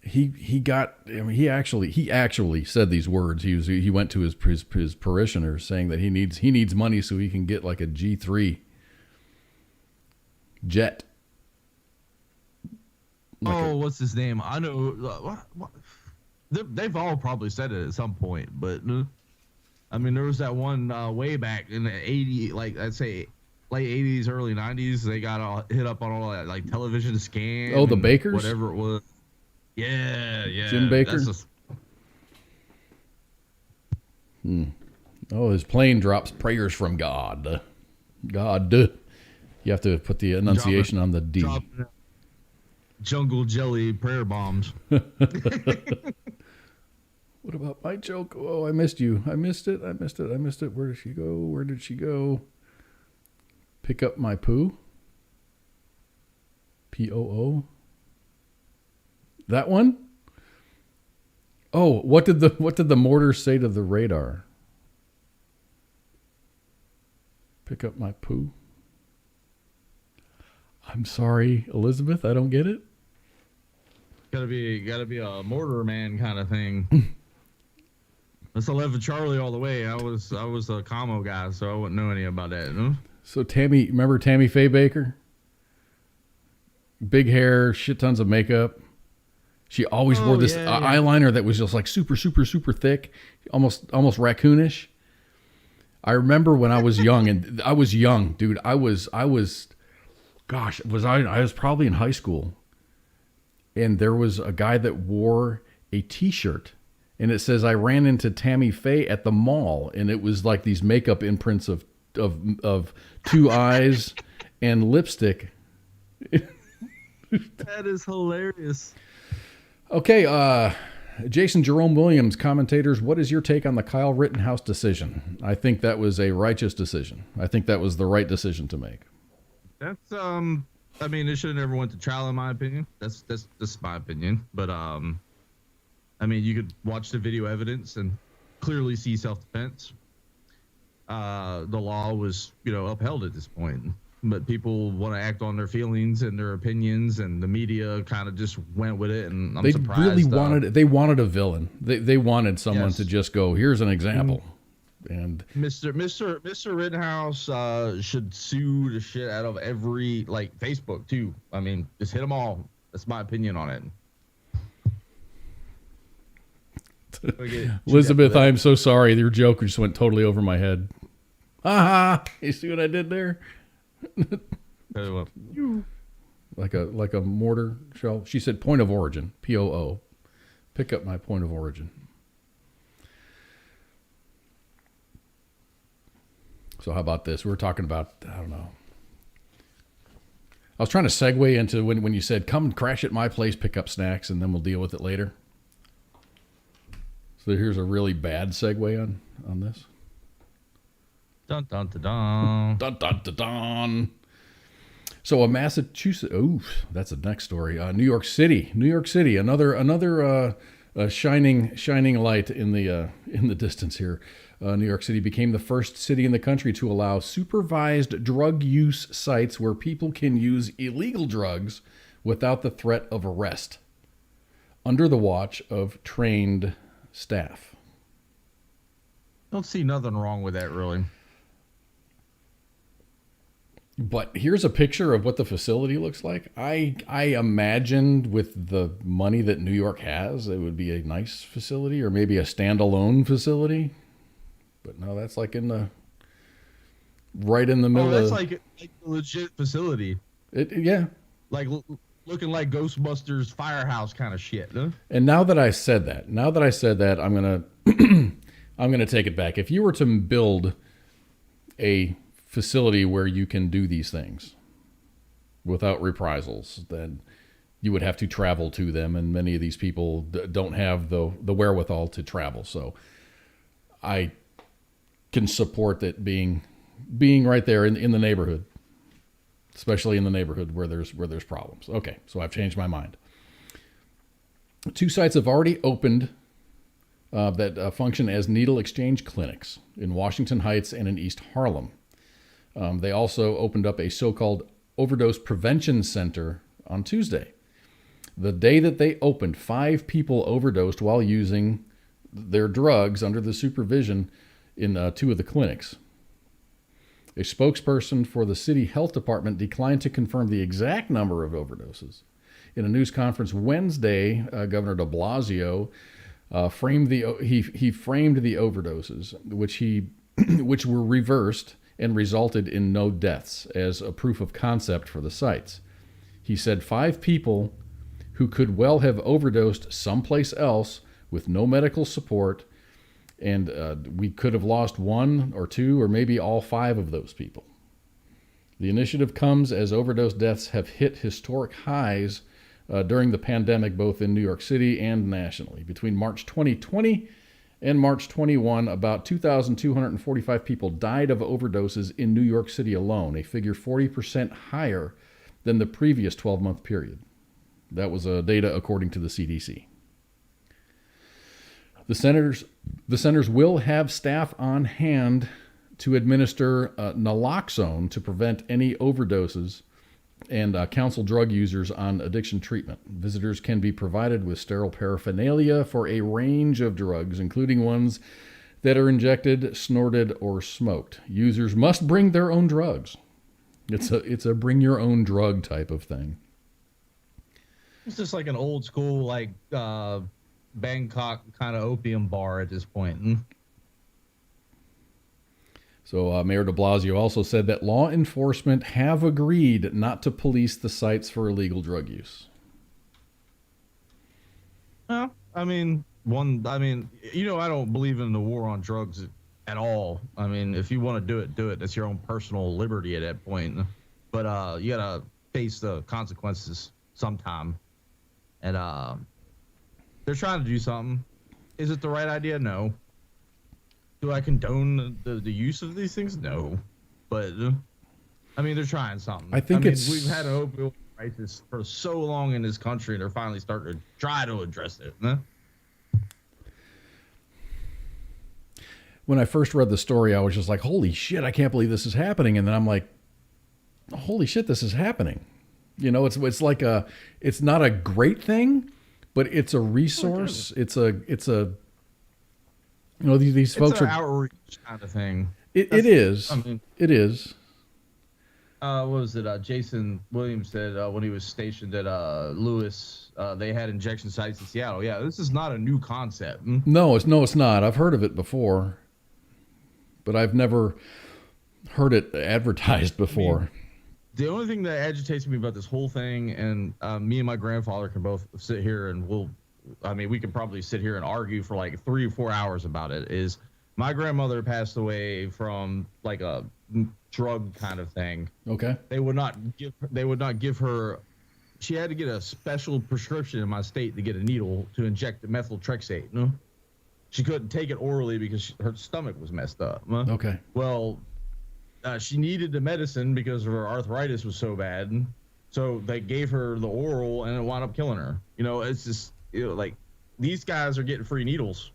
He actually said these words. He went to his parishioners saying that he needs money so he can get like a G3 jet. What's his name? I know. What? They've all probably said it at some point, but there was that one way back in the 80s, I'd say late 80s, early 90s. They got all hit up on all that television scam. Oh, the Bakers? Whatever it was. Yeah. Jim Baker? His plane drops prayers from God. God. You have to put the enunciation on the D. jungle jelly prayer bombs. What about my joke? Oh, I missed you. I missed it. Where did she go? Pick up my poo. P-O-O. That one? Oh, what did the mortar say to the radar? Pick up my poo. I'm sorry, Elizabeth, I don't get it. Gotta be a mortar man kind of thing. That's 11 Charlie all the way. I was a commo guy, so I wouldn't know any about that. No? So remember Tammy Faye Baker? Big hair, shit tons of makeup. She always wore this eyeliner that was just like super, super, super thick, almost raccoonish. I remember when I was young, and I was young, dude. I was probably in high school, and there was a guy that wore a T-shirt, and it says, "I ran into Tammy Faye at the mall," and it was like these makeup imprints of two eyes and lipstick. That is hilarious. Okay, Jason Jerome Williams, commentators, what is your take on the Kyle Rittenhouse decision? I think that was a righteous decision. I think that was the right decision to make. That's I mean, it should have never went to trial in my opinion. That's my opinion. But I mean, you could watch the video evidence and clearly see self-defense. The law was, upheld at this point. But people want to act on their feelings and their opinions, and the media kind of just went with it. And I'm surprised. They wanted a villain. They wanted someone to just go, here's an example. And Mr. Rittenhouse should sue the shit out of every, Facebook too. I mean, just hit them all. That's my opinion on it. Elizabeth, I'm so sorry. Your joke just went totally over my head. Ha! You see what I did there? Like a mortar shell. She said point of origin, P-O-O. Pick up my point of origin. So how about this? We were talking about, I don't know. I was trying to segue into when you said, come crash at my place, pick up snacks, and then we'll deal with it later. So here's a really bad segue on this. Dun, dun, dun, dun. Dun, dun, dun, dun. So a Massachusetts, that's the next story. New York City, another shining light in the distance here. New York City became the first city in the country to allow supervised drug use sites where people can use illegal drugs without the threat of arrest, under the watch of trained staff. Don't see nothing wrong with that, really. But here's a picture of what the facility looks like. I imagined with the money that New York has, it would be a nice facility or maybe a standalone facility. But no, that's like right in the middle. That's like a legit facility. Yeah. Like looking like Ghostbusters firehouse kind of shit. Huh? And now that I said that, I'm gonna I'm gonna take it back. If you were to build a facility where you can do these things without reprisals, then you would have to travel to them, and many of these people don't have the wherewithal to travel. So I can support that being right there in the neighborhood, especially in the neighborhood where there's problems. Okay, so I've changed my mind. 2 sites have already opened that function as needle exchange clinics in Washington Heights and in East Harlem. They also opened up a so-called overdose prevention center on Tuesday. The day that they opened, 5 people overdosed while using their drugs under the supervision in 2 of the clinics. A spokesperson for the city health department declined to confirm the exact number of overdoses. In a news conference Wednesday, Governor de Blasio framed the overdoses, which were reversed and resulted in no deaths, as a proof of concept for the sites. He said 5 people who could well have overdosed someplace else with no medical support, and we could have lost 1 or 2 or maybe all 5 of those people. The initiative comes as overdose deaths have hit historic highs during the pandemic, both in New York City and nationally. Between March 2020 and March 21, about 2,245 people died of overdoses in New York City alone, a figure 40% higher than the previous 12-month period. That was data according to the CDC. The centers will have staff on hand to administer naloxone to prevent any overdoses and counsel drug users on addiction treatment. Visitors can be provided with sterile paraphernalia for a range of drugs, including ones that are injected, snorted, or smoked. Users must bring their own drugs. It's a bring your own drug type of thing. It's just like an old school, like Bangkok kind of opium bar at this point. So Mayor de Blasio also said that law enforcement have agreed not to police the sites for illegal drug use. Well, I mean, I don't believe in the war on drugs at all. I mean, if you want to do it, do it. That's your own personal liberty at that point. But you gotta face the consequences sometime. And they're trying to do something. Is it the right idea? No. Do I condone the use of these things? No. But, I mean, they're trying something. We've had an opioid crisis for so long in this country, and they're finally starting to try to address it. Huh? When I first read the story, I was just like, holy shit, I can't believe this is happening. And then I'm like, holy shit, this is happening. You know, it's like it's not a great thing, but it's a resource. It's a you know, these folks are outreach kind of thing. It is. I mean, it is. What was it? Jason Williams said when he was stationed at Lewis, they had injection sites in Seattle. Yeah, this is not a new concept. No, it's not. I've heard of it before, but I've never heard it advertised before. I mean, the only thing that agitates me about this whole thing, and me and my grandfather can both sit here and we could probably sit here and argue for like 3 or 4 hours about it, is my grandmother passed away from like a drug kind of thing. Okay. They would not give her, she had to get a special prescription in my state to get a needle to inject the methotrexate. No? She couldn't take it orally because her stomach was messed up. Okay. Well, she needed the medicine because her arthritis was so bad. So they gave her the oral and it wound up killing her. You know, it's just, like these guys are getting free needles.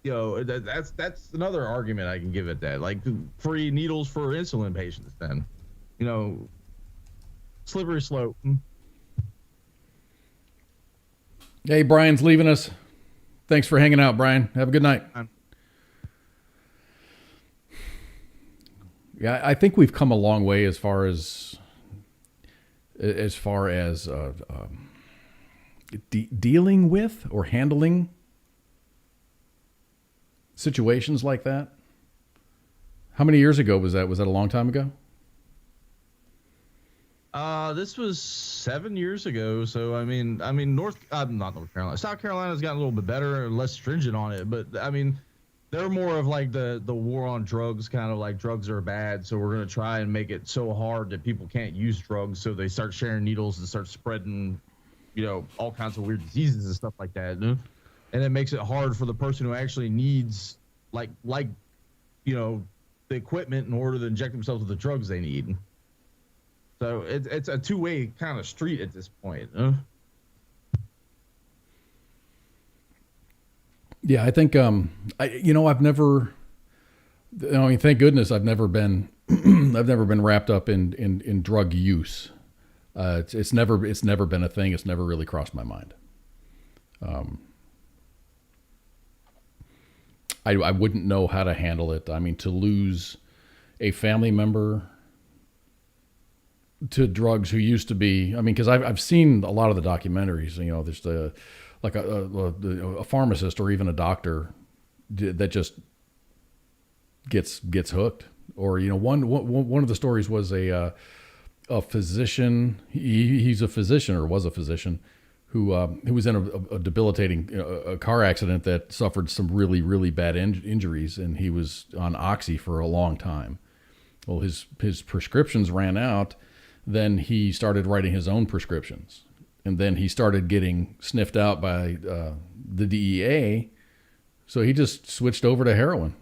You know, that's another argument I can give at that. Like free needles for insulin patients then. You know, slippery slope. Hey, Brian's leaving us. Thanks for hanging out, Brian. Have a good night. Yeah, I think we've come a long way as far as dealing with or handling situations like that. How many years ago was that? Was that a long time ago? This was 7 years ago. So I mean, not North Carolina. South Carolina's gotten a little bit better and less stringent on it, but I mean, they're more of like the war on drugs, kind of like drugs are bad, so we're gonna try and make it so hard that people can't use drugs, so they start sharing needles and start spreading, you know, all kinds of weird diseases and stuff like that. And it makes it hard for the person who actually needs like you know, the equipment in order to inject themselves with the drugs they need. So it's a two-way kind of street at this point. Yeah, I think I've never. I mean, thank goodness I've never been wrapped up in drug use. It's never been a thing. It's never really crossed my mind. I wouldn't know how to handle it. I mean, to lose a family member to drugs who used to be, I mean, because I've seen a lot of the documentaries. You know, there's a pharmacist or even a doctor that just gets hooked. Or, you know, one of the stories was a physician. He's a physician or was a physician who was in a debilitating a car accident that suffered some really, really bad injuries, and he was on Oxy for a long time. Well, his prescriptions ran out. Then he started writing his own prescriptions, and then he started getting sniffed out by the DEA, so he just switched over to heroin,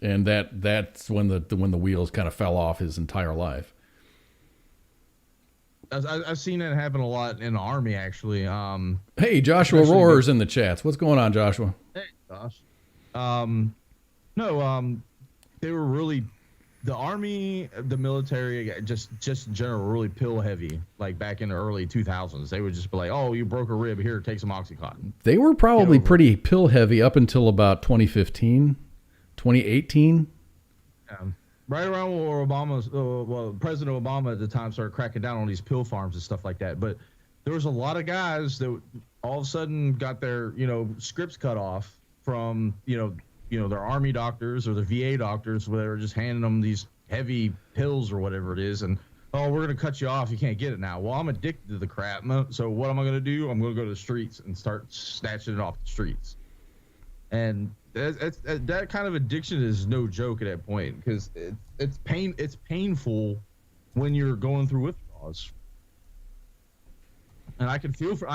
and that's when the wheels kind of fell off his entire life. I've seen that happen a lot in the Army, actually. Hey, Joshua Rohr's in the chats. What's going on, Joshua? Hey, Josh. They were really, the Army, the military, just in general, were really pill heavy. Like back in the early 2000s, they would just be like, "Oh, you broke a rib, here, take some OxyContin." They were probably pretty pill heavy up until about 2015, 2018. Right around where President Obama at the time started cracking down on these pill farms and stuff like that. But there was a lot of guys that all of a sudden got their, scripts cut off from, their Army doctors or the VA doctors, where they were just handing them these heavy pills or whatever it is. And, oh, we're going to cut you off. You can't get it now. Well, I'm addicted to the crap. So what am I going to do? I'm going to go to the streets and start snatching it off the streets. And that kind of addiction is no joke at that point, because it's painful when you're going through withdrawals. And I can feel for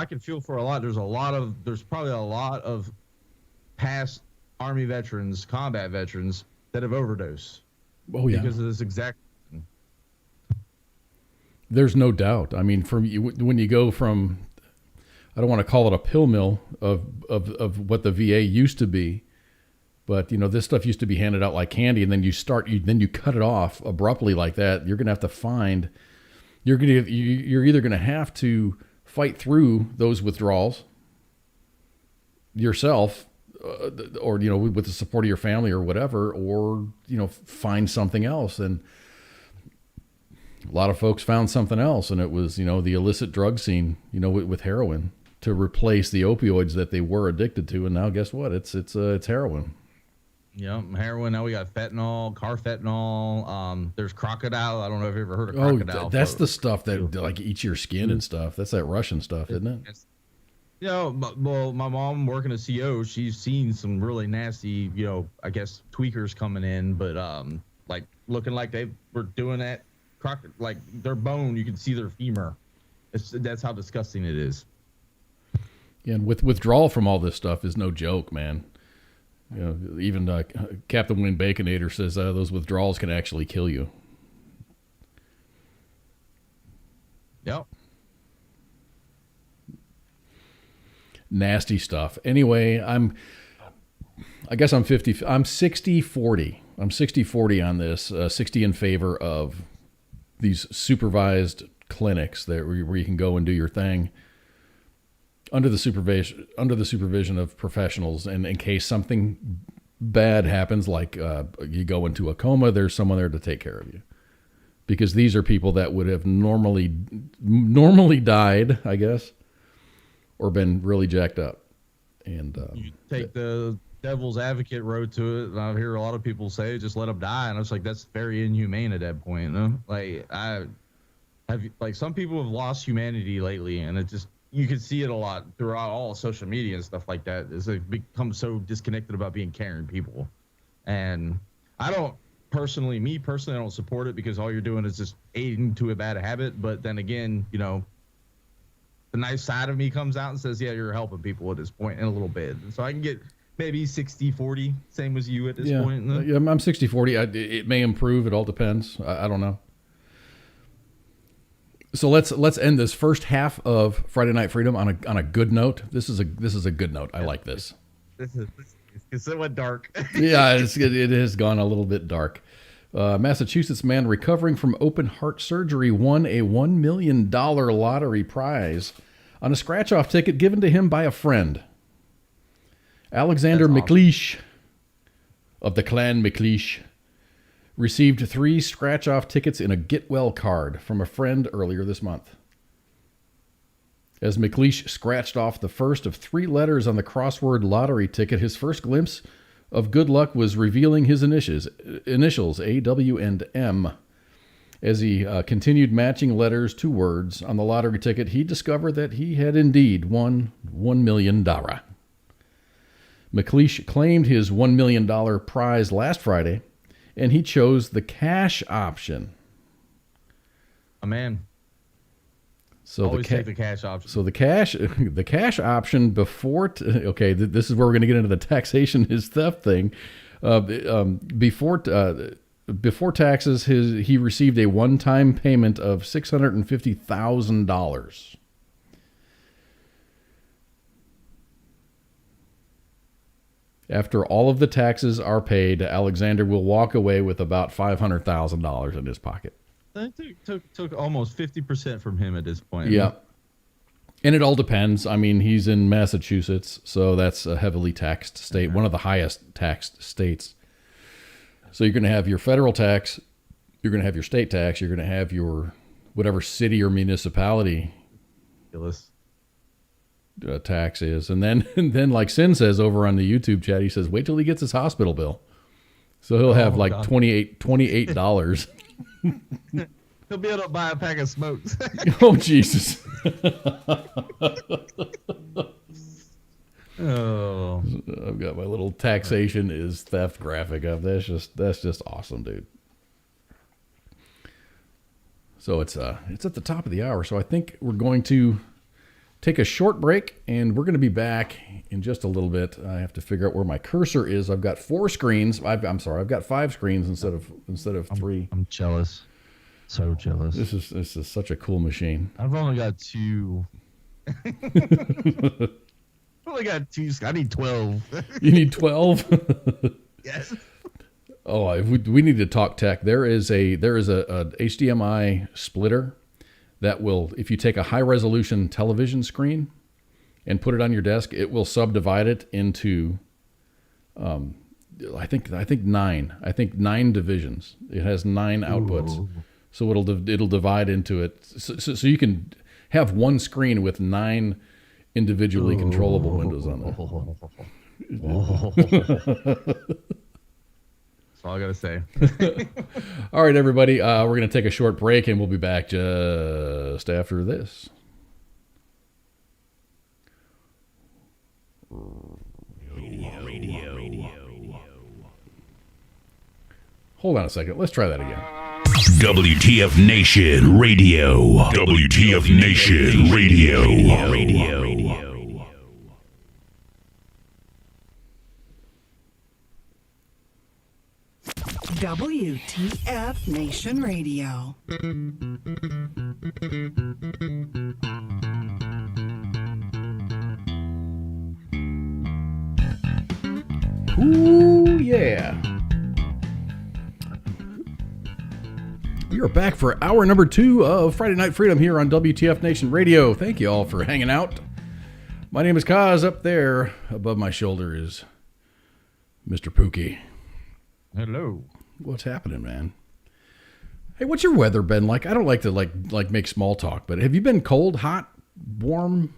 a lot. There's probably a lot of past Army veterans, combat veterans that have overdosed. Oh yeah, because of this exact. There's no doubt. I mean, when you go from, I don't want to call it a pill mill of what the VA used to be, but this stuff used to be handed out like candy, and then you cut it off abruptly like that. You're gonna have to find. You're either gonna have to fight through those withdrawals yourself, or with the support of your family or whatever, or find something else. And a lot of folks found something else, and it was the illicit drug scene, with heroin, to replace the opioids that they were addicted to. And now guess what? It's heroin. Yeah, heroin. Now we got fentanyl, carfentanil. There's crocodile. I don't know if you've ever heard of crocodile. Oh, that's the stuff that like eats your skin and stuff. That's that Russian stuff, isn't it? Well, my mom working at CO, she's seen some really nasty, I guess tweakers coming in, but like looking like they were doing that like their bone, you can see their femur. That's how disgusting it is. Yeah, and withdrawal from all this stuff is no joke, man. Even Captain Wayne Baconator says those withdrawals can actually kill you. Yep. Nasty stuff. Anyway, I'm 60-40. I'm 60-40 on this. 60 in favor of these supervised clinics where you can go and do your thing under the supervision of professionals, and in case something bad happens, like you go into a coma, there's someone there to take care of you. Because these are people that would have normally died, I guess, or been really jacked up. And you take the devil's advocate road to it, and I hear a lot of people say, just let them die, and I was like, that's very inhumane at that point. Like some people have lost humanity lately, and it just, you can see it a lot throughout all social media and stuff like that, is they've become so disconnected about being caring people. And I don't personally, I don't support it, because all you're doing is just aiding to a bad habit. But then again, the nice side of me comes out and says, yeah, you're helping people at this point in a little bit. And so I can get maybe 60-40, same as you at this point. Yeah, I'm 60-40. It may improve. It all depends. I don't know. So let's end this first half of Friday Night Freedom on a good note. This is a good note. I like this. It went dark. Yeah, it has gone a little bit dark. Massachusetts man recovering from open heart surgery won a $1 million lottery prize on a scratch-off ticket given to him by a friend. Alexander McLeish of the Clan McLeish received 3 scratch-off tickets in a get-well card from a friend earlier this month. As McLeish scratched off the first of 3 letters on the crossword lottery ticket, his first glimpse of good luck was revealing his initials, A, W, and M. As he continued matching letters to words on the lottery ticket, he discovered that he had indeed won $1 million. McLeish claimed his $1 million prize last Friday, and he chose the cash option. A man. So always take the cash option. So the cash option before. This is where we're going to get into the taxation is theft thing. Before taxes, he received a one-time payment of $650,000. After all of the taxes are paid, Alexander will walk away with about $500,000 in his pocket. That took almost 50% from him at this point. Yeah. And it all depends. I mean, he's in Massachusetts, so that's a heavily taxed state, one of the highest taxed states. So you're going to have your federal tax, you're going to have your state tax, you're going to have your whatever city or municipality tax is. And then like Sin says over on the YouTube chat, he says, wait till he gets his hospital bill. So he'll have like God. $28. He'll be able to buy a pack of smokes. Oh, Jesus. Oh, I've got my little taxation is theft graphic up. That's just awesome, dude. So it's at the top of the hour. So I think we're going to take a short break, and we're going to be back in just a little bit. I have to figure out where my cursor is. I've got 4 screens. I'm sorry, I've got 5 screens instead of 3. I'm jealous. So jealous. This is such a cool machine. I've only got 2. I only got 2. I need 12. You need 12? Yes. Oh, we need to talk tech. There is a HDMI splitter that will, if you take a high resolution television screen and put it on your desk, it will subdivide it into, I think 9 divisions. It has 9 outputs. Ooh. So it'll divide into it. So you can have one screen with 9 individually controllable windows on there. That's all I got to say. All right, everybody. We're going to take a short break, and we'll be back just after this. Radio. Hold on a second. Let's try that again. WTF Nation Radio. WTF Nation Radio. WTF Nation Radio. Ooh, yeah. We are back for hour number 2 of Friday Night Freedom here on WTF Nation Radio. Thank you all for hanging out. My name is KOZ. Up there above my shoulder is Mr. Pooky. Hello. What's happening, man? Hey, what's your weather been like? I don't like to like make small talk, but have you been cold, hot, warm?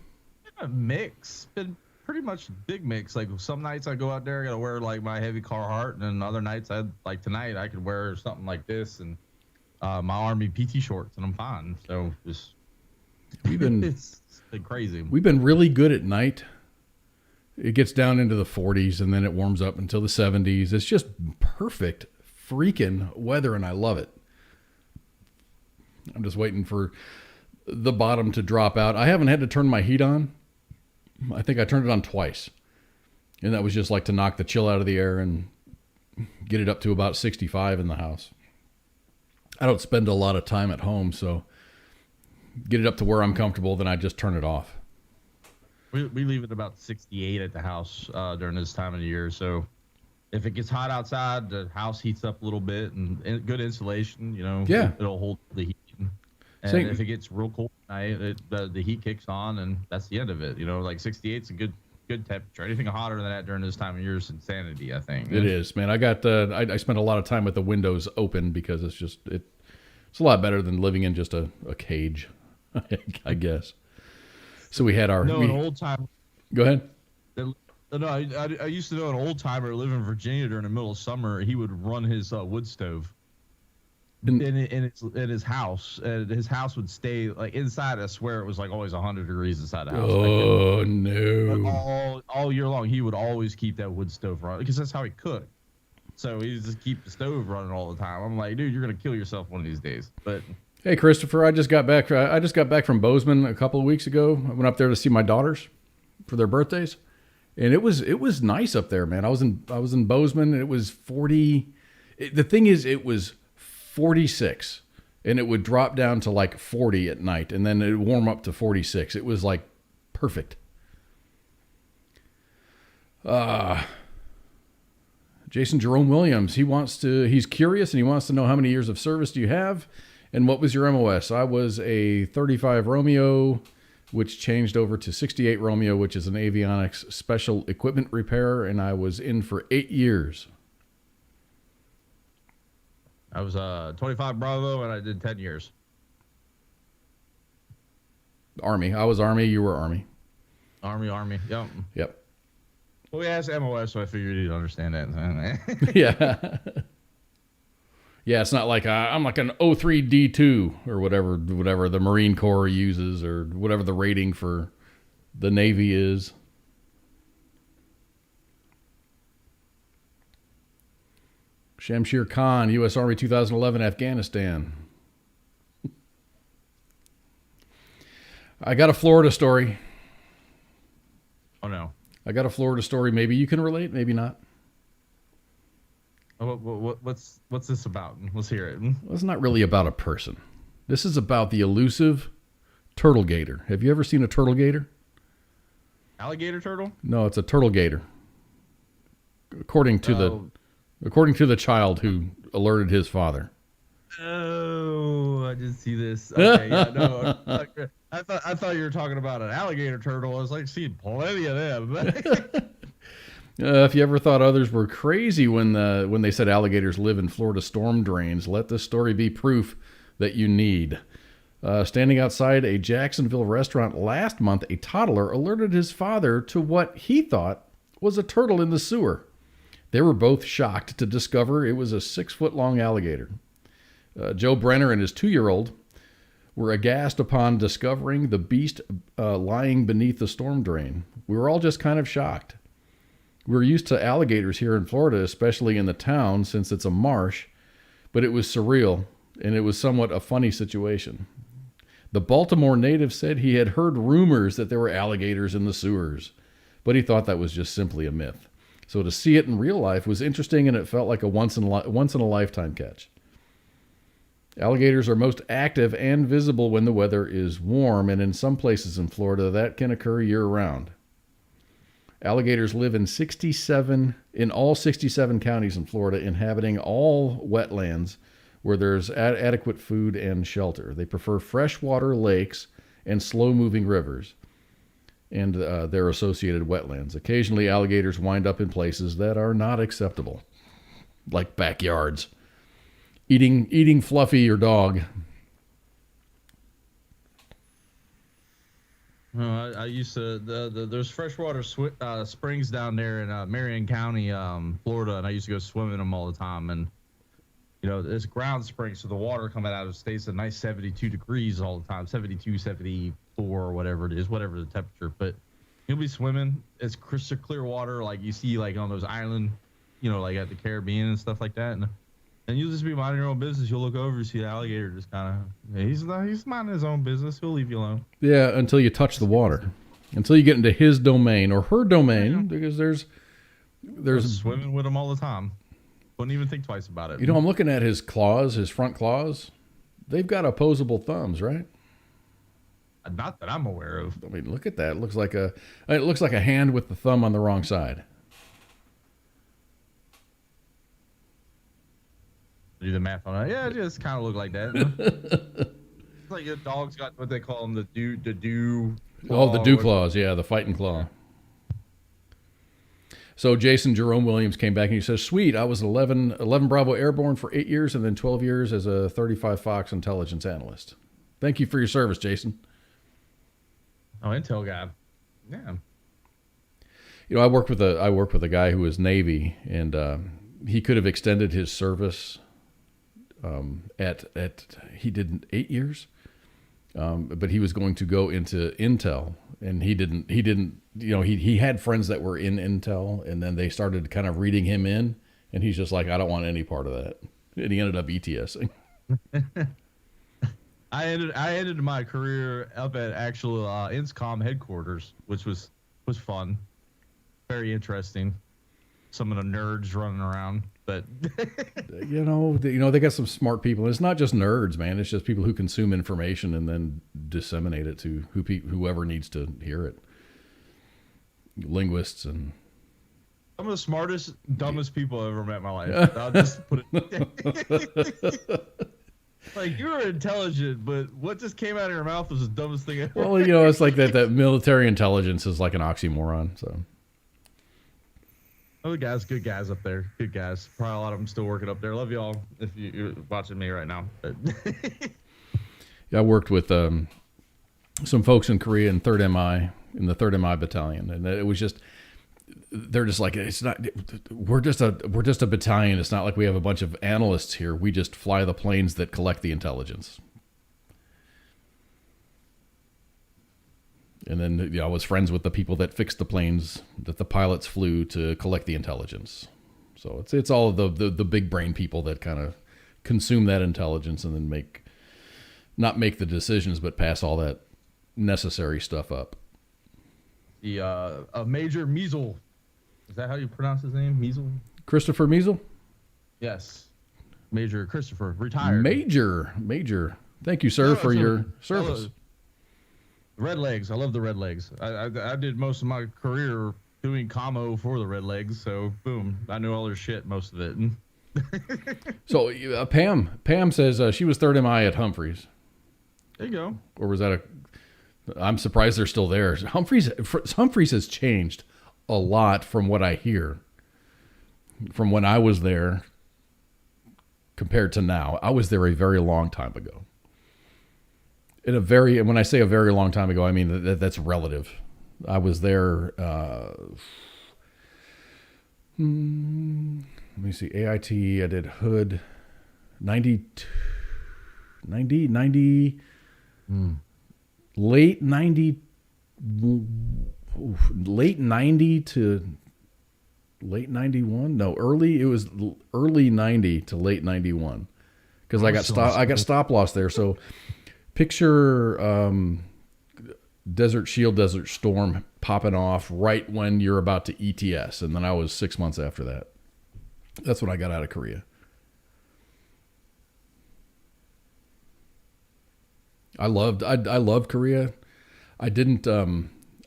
A mix. Been pretty much big mix. Like some nights I go out there, I gotta wear like my heavy Carhartt, and then other nights tonight I could wear something like this and my Army PT shorts, and I'm fine. So just it's been crazy. We've been really good at night. It gets down into the 40s, and then it warms up until the 70s. It's just perfect freaking weather, and I love it. I'm just waiting for the bottom to drop out. I haven't had to turn my heat on. I think I turned it on twice, and that was just like to knock the chill out of the air and get it up to about 65 in the house. I don't spend a lot of time at home, so get it up to where I'm comfortable, then I just turn it off. We leave it about 68 at the house during this time of the year. So if it gets hot outside, the house heats up a little bit, and good insulation, yeah, it'll hold the heat. And if it gets real cold at night, the heat kicks on, and that's the end of it. Like 68 is a good temperature. Anything hotter than that during this time of year is insanity, I think. It is, man. I got I spent a lot of time with the windows open because it's a lot better than living in just a cage, I guess. So we had an old timer. Go ahead. No, I used to know an old timer living in Virginia during the middle of summer. He would run his wood stove in his house, and his house would stay like inside. I swear it was like always 100 degrees inside the house. Oh no! All year long, he would always keep that wood stove running because that's how he cooked. So he just keep the stove running all the time. I'm like, dude, you're gonna kill yourself one of these days. But Hey, Christopher, I just got back from Bozeman a couple of weeks ago. I went up there to see my daughters for their birthdays, and it was nice up there, man. I was in Bozeman, and it was 40. The thing is, it was 46, and it would drop down to like 40 at night, and then it would warm up to 46. It was like perfect. Jason Jerome Williams, he's curious, and he wants to know how many years of service do you have, and what was your MOS? I was a 35 Romeo, which changed over to 68 Romeo, which is an avionics special equipment repair, and I was in for 8 years. I was 25 Bravo, and I did 10 years. Army. I was Army. You were Army. Army. Yep. Yep. Well, we asked MOS, so I figured you'd understand that. Yeah. Yeah, it's not like I'm like an 03D2 or whatever the Marine Corps uses or whatever the rating for the Navy is. Shamsher Khan, U.S. Army 2011, Afghanistan. I got a Florida story. Oh, no. I got a Florida story. Maybe you can relate, maybe not. What's this about? Let's hear it. Well, it's not really about a person. This is about the elusive Turtle-Gator. Have you ever seen a Turtle-Gator? Alligator turtle? No, it's a Turtle-Gator. According to the child who alerted his father. Oh, I did see this. Okay, yeah, no. I thought you were talking about an alligator turtle. I was like, seeing plenty of them. If you ever thought others were crazy when they said alligators live in Florida storm drains, let this story be proof that you need. Standing outside a Jacksonville restaurant last month, a toddler alerted his father to what he thought was a turtle in the sewer. They were both shocked to discover it was a 6-foot-long alligator. Joe Brenner and his 2-year-old were aghast upon discovering the beast lying beneath the storm drain. We were all just kind of shocked. We're used to alligators here in Florida, especially in the town, since it's a marsh, but it was surreal, and it was somewhat a funny situation. The Baltimore native said he had heard rumors that there were alligators in the sewers, but he thought that was just simply a myth. So to see it in real life was interesting, and it felt like a once in a lifetime catch. Alligators are most active and visible when the weather is warm, and in some places in Florida that can occur year-round. Alligators live in all 67 counties in Florida, inhabiting all wetlands where there's adequate food and shelter. They prefer freshwater lakes and slow-moving rivers and their associated wetlands. Occasionally, alligators wind up in places that are not acceptable, like backyards, eating Fluffy, your dog. I used to there's freshwater springs down there in Marion County, Florida, and I used to go swim in them all the time. And you know, there's ground springs, so the water coming out of stays a nice 72 degrees all the time, 72, 74, or whatever it is, whatever the temperature. But you'll be swimming, it's crystal clear water, like you see like on those islands, you know, like at the Caribbean and stuff like that. And you'll just be minding your own business. You'll look over and see the alligator just kind of, he's minding his own business. He'll leave you alone. Yeah, until you touch the water. Until you get into his domain or her domain, because there's swimming with him all the time. Wouldn't even think twice about it. You know, I'm looking at his claws, his front claws. They've got opposable thumbs, right? Not that I'm aware of. I mean, look at that. It looks like a hand with the thumb on the wrong side. Do the math on that. Yeah, it just kind of look like that. It's like your dog's got what they call them, the dew. Oh, the dew claws. Yeah, the fighting claw. So Jason Jerome Williams came back and he says, sweet, I was 11 Bravo Airborne for 8 years and then 12 years as a 35 Fox intelligence analyst. Thank you for your service, Jason. Oh, intel guy. Yeah. You know, I work with a guy who was Navy, and he could have extended his service he did 8 years, but he was going to go into intel, and he didn't, you know, he had friends that were in intel, and then they started kind of reading him in, and he's just like, I don't want any part of that. And he ended up ETSing. I ended my career up at actual INSCOM headquarters, which was fun, very interesting. Some of the nerds running around, but they got some smart people. It's not just nerds, man. It's just people who consume information and then disseminate it to whoever needs to hear it. Linguists and some of the smartest, dumbest people I've ever met in my life. I'll just put it. Like, you were intelligent, but what just came out of your mouth was the dumbest thing ever. Well, it's like that military intelligence is like an oxymoron. So, other guys, good guys up there, good guys. Probably a lot of them still working up there. Love y'all if you're watching me right now. Yeah, I worked with some folks in Korea in the 3rd MI battalion, and it was just. They're just like, it's not. We're just a battalion. It's not like we have a bunch of analysts here. We just fly the planes that collect the intelligence. And then I was friends with the people that fixed the planes that the pilots flew to collect the intelligence. So it's all of the big brain people that kind of consume that intelligence and then not make the decisions, but pass all that necessary stuff up. The Major Measle. Is that how you pronounce his name? Measle? Christopher Measle? Yes. Major Christopher, retired. Major. Thank you, sir, for your service. Red Legs. I love the Red Legs. I did most of my career doing commo for the Red Legs, so boom, I knew all their shit, most of it. So Pam says she was 3rd MI at Humphreys. There you go. Or was that I'm surprised they're still there. Humphreys has changed a lot from what I hear. From when I was there compared to now. I was there a very long time ago. When I say a very long time ago, I mean that's relative. I was there. Let me see. AIT. I did Hood. 90. Late 90 to late 91. No, it was early 90 to late 91 because I got stop loss there. So picture Desert Shield, Desert Storm popping off right when you're about to ETS, and then I was 6 months after that. That's when I got out of Korea. I loved Korea. I didn't.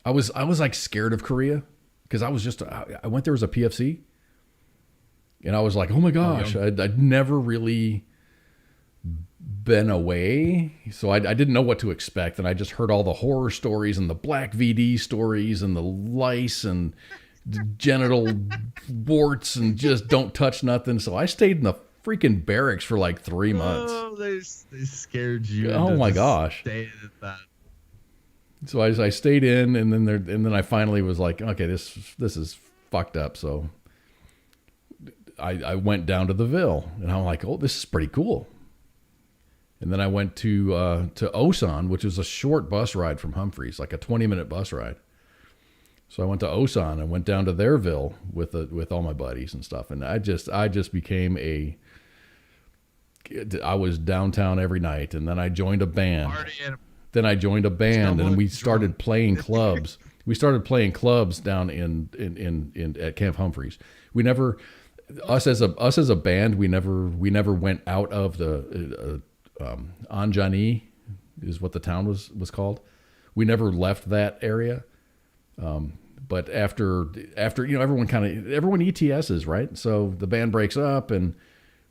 I was like scared of Korea because I went there as a PFC, and I was like, oh my gosh, I'd never really been away, so I didn't know what to expect, and I just heard all the horror stories and the black VD stories and the lice and genital warts and just don't touch nothing. So I stayed in the freaking barracks for like 3 months. Oh, they scared you. Oh my gosh. So I stayed in, and then I finally was like, okay, this is fucked up. So I went down to the Ville, and I'm like, oh, this is pretty cool. And then I went to Osan, which is a short bus ride from Humphreys, like a 20-minute bus ride. So I went to Osan and went down to their Ville with all my buddies and stuff, and I just became I was downtown every night, and then I joined a band. And we started playing clubs. We started playing clubs down in at Camp Humphreys. We never, us as a band, we never went out of the Anjani is what the town was called. We never left that area. But after everyone ETSs, right? So the band breaks up, and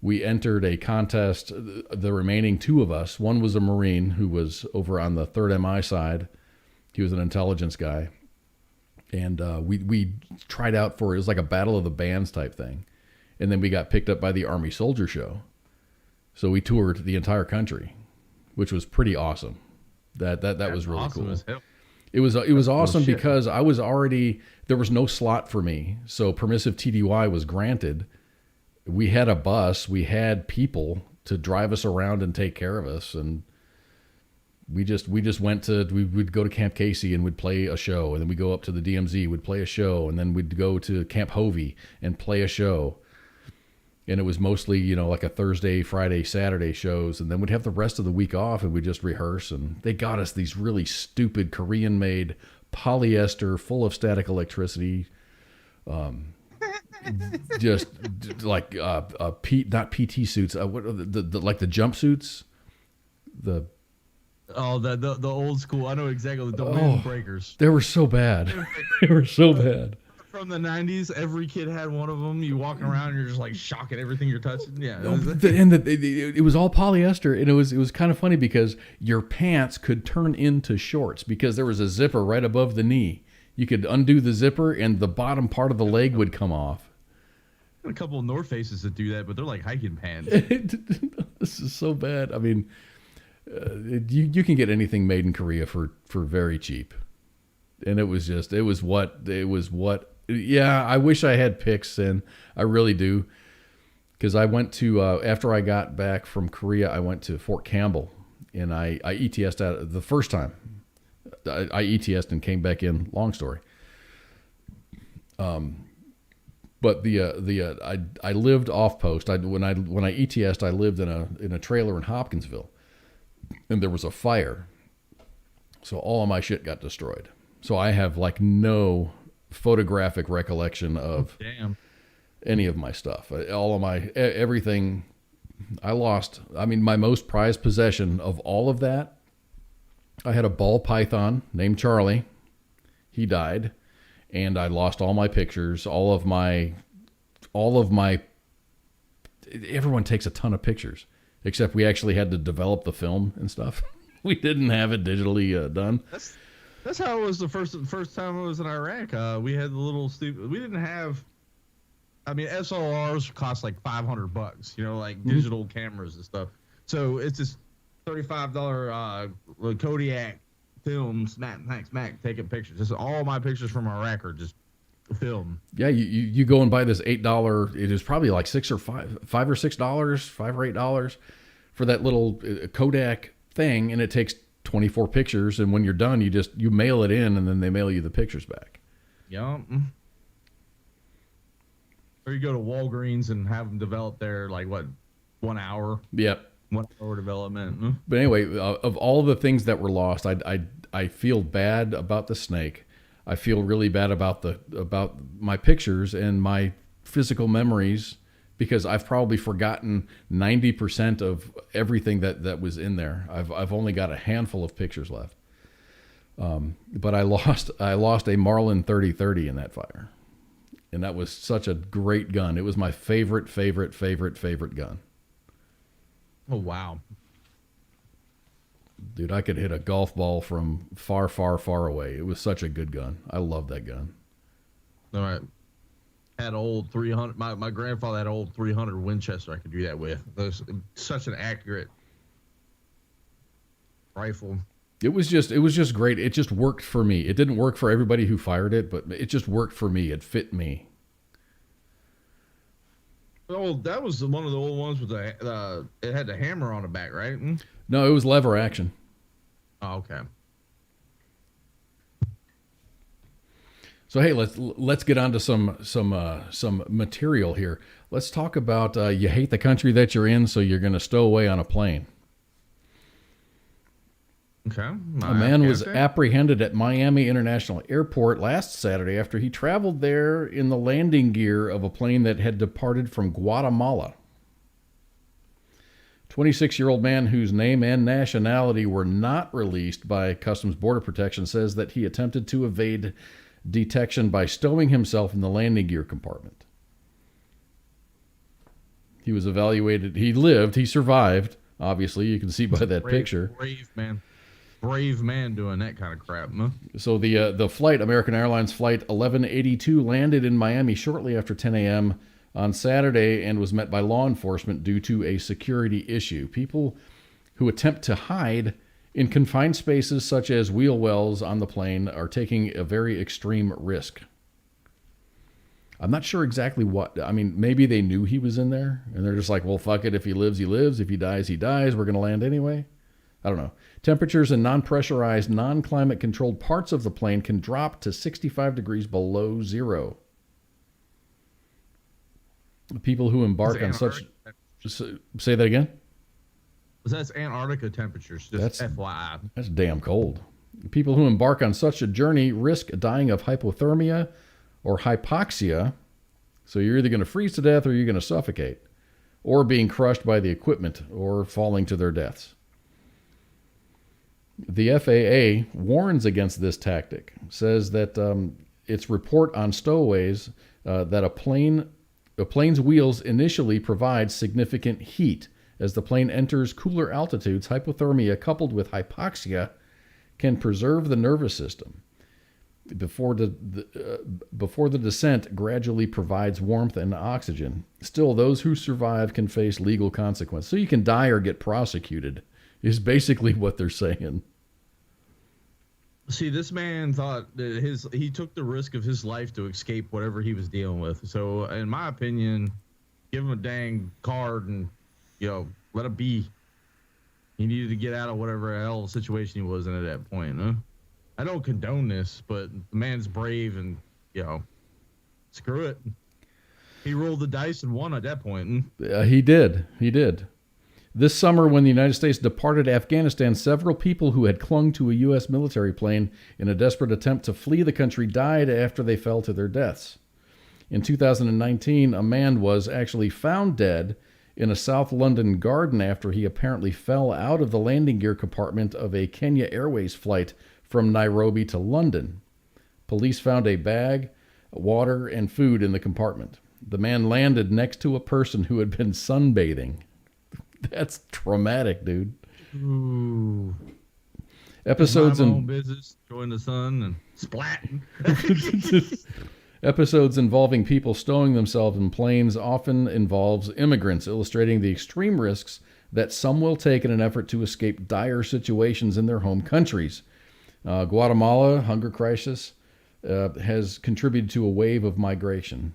we entered a contest. The remaining two of us, one was a Marine who was over on the 3rd MI side. He was an intelligence guy. And we tried out for, it was like a battle of the bands type thing. And then we got picked up by the Army Soldier Show. So we toured the entire country, which was pretty awesome. That was really awesome cool. As hell. It was awesome because I was already, there was no slot for me. So permissive TDY was granted. We had a bus, we had people to drive us around and take care of us. And we just we'd go to Camp Casey and we'd play a show. And then we'd go up to the DMZ, we'd play a show. And then we'd go to Camp Hovey and play a show. And it was mostly, like a Thursday, Friday, Saturday shows. And then we'd have the rest of the week off and we'd just rehearse. And they got us these really stupid Korean-made polyester, full of static electricity, just like not PT suits, what are like the jumpsuits, the old school. I know exactly the windbreakers. They were so bad. They were so bad. From the 90s, every kid had one of them. You walking around, and you're just like shocking everything you're touching. Yeah, it was all polyester, and it was kind of funny because your pants could turn into shorts because there was a zipper right above the knee. You could undo the zipper, and the bottom part of the leg would come off. A couple of North Faces that do that, but they're like hiking pants. This is so bad. I mean, you can get anything made in Korea for very cheap, and it was what. Yeah, I wish I had pics, and I really do, because I went to after I got back from Korea, I went to Fort Campbell, and I ETS'd out the first time. I ETS'd and came back in. Long story. But I lived off post. When I ETS'd, I lived in a trailer in Hopkinsville, and there was a fire, so all of my shit got destroyed. So I have like no photographic recollection of any of my stuff. All of my everything I lost. I mean, my most prized possession of all of that, I had a ball python named Charlie. He died, and I lost all my pictures, all of my everyone takes a ton of pictures, except we actually had to develop the film and stuff. We didn't have it digitally done. That's how it was the first time I was in Iraq. We had the little stupid. We didn't have. I mean, SLRs cost like $500, like digital cameras and stuff. So it's this $35 Kodiak films. Thanks, Mac, taking pictures. This is all my pictures from Iraq are just film. Yeah, you go and buy this $8. It is probably like $5 or $8 for that little Kodak thing, and it takes 24 pictures, and when you're done, you mail it in, and then they mail you the pictures back. Yeah. Or you go to Walgreens and have them develop their 1 hour. Yep. 1 hour development. But anyway, of all the things that were lost, I feel bad about the snake. I feel really bad about my pictures and my physical memories, because I've probably forgotten 90% of everything that was in there. I've only got a handful of pictures left. But I lost a Marlin 3030 in that fire. And that was such a great gun. It was my favorite gun. Oh, wow. Dude, I could hit a golf ball from far, far, far away. It was such a good gun. I love that gun. All right. Had old 300. My grandfather had an old 300 Winchester I could do that with. It was such an accurate rifle. It was just great. It just worked for me. It didn't work for everybody who fired it, but it just worked for me. It fit me. Oh, that was one of the old ones with it had the hammer on the back, right? No, it was lever action. Oh, okay. So hey, let's get on to some material here. Let's talk about you hate the country that you're in, so you're going to stow away on a plane. Okay. A man was apprehended at Miami International Airport last Saturday after he traveled there in the landing gear of a plane that had departed from Guatemala. 26-year-old man whose name and nationality were not released by Customs Border Protection says that he attempted to evade detection by stowing himself in the landing gear compartment. He was evaluated. He lived. He survived. Obviously, you can see by that picture. Brave man doing that kind of crap, huh? So the flight, American Airlines Flight 1182, landed in Miami shortly after 10 a.m. on Saturday and was met by law enforcement due to a security issue. People who attempt to hide in confined spaces such as wheel wells on the plane are taking a very extreme risk. I'm not sure exactly what. I mean, maybe they knew he was in there, and they're just like, well, fuck it. If he lives, he lives. If he dies, he dies. We're going to land anyway. I don't know. Temperatures in non-pressurized, non-climate controlled parts of the plane can drop to 65 degrees below zero. People who embark on such... Say that again? That's Antarctica temperatures, just FYI. That's damn cold. People who embark on such a journey risk dying of hypothermia or hypoxia. So you're either going to freeze to death or you're going to suffocate, or being crushed by the equipment or falling to their deaths. The FAA warns against this tactic, says that its report on stowaways that a plane's wheels initially provide significant heat. As the plane enters cooler altitudes, hypothermia coupled with hypoxia can preserve the nervous system. Before the descent gradually provides warmth and oxygen. Still, those who survive can face legal consequence. So you can die or get prosecuted, is basically what they're saying. See, this man thought that he took the risk of his life to escape whatever he was dealing with. So, in my opinion, give him a dang card and, let it be. He needed to get out of whatever hell situation he was in at that point, huh? I don't condone this, but the man's brave and, screw it. He rolled the dice and won at that point. He did. This summer, when the United States departed Afghanistan, several people who had clung to a U.S. military plane in a desperate attempt to flee the country died after they fell to their deaths. In 2019, a man was actually found dead in a South London garden after he apparently fell out of the landing gear compartment of a Kenya Airways flight from Nairobi to London. Police found a bag, water, and food in the compartment. The man landed next to a person who had been sunbathing. That's traumatic, dude. Ooh. Episodes Mind my own business, enjoying the sun and splatting. Episodes involving people stowing themselves in planes often involves immigrants, illustrating the extreme risks that some will take in an effort to escape dire situations in their home countries. Guatemala, hunger crisis, has contributed to a wave of migration.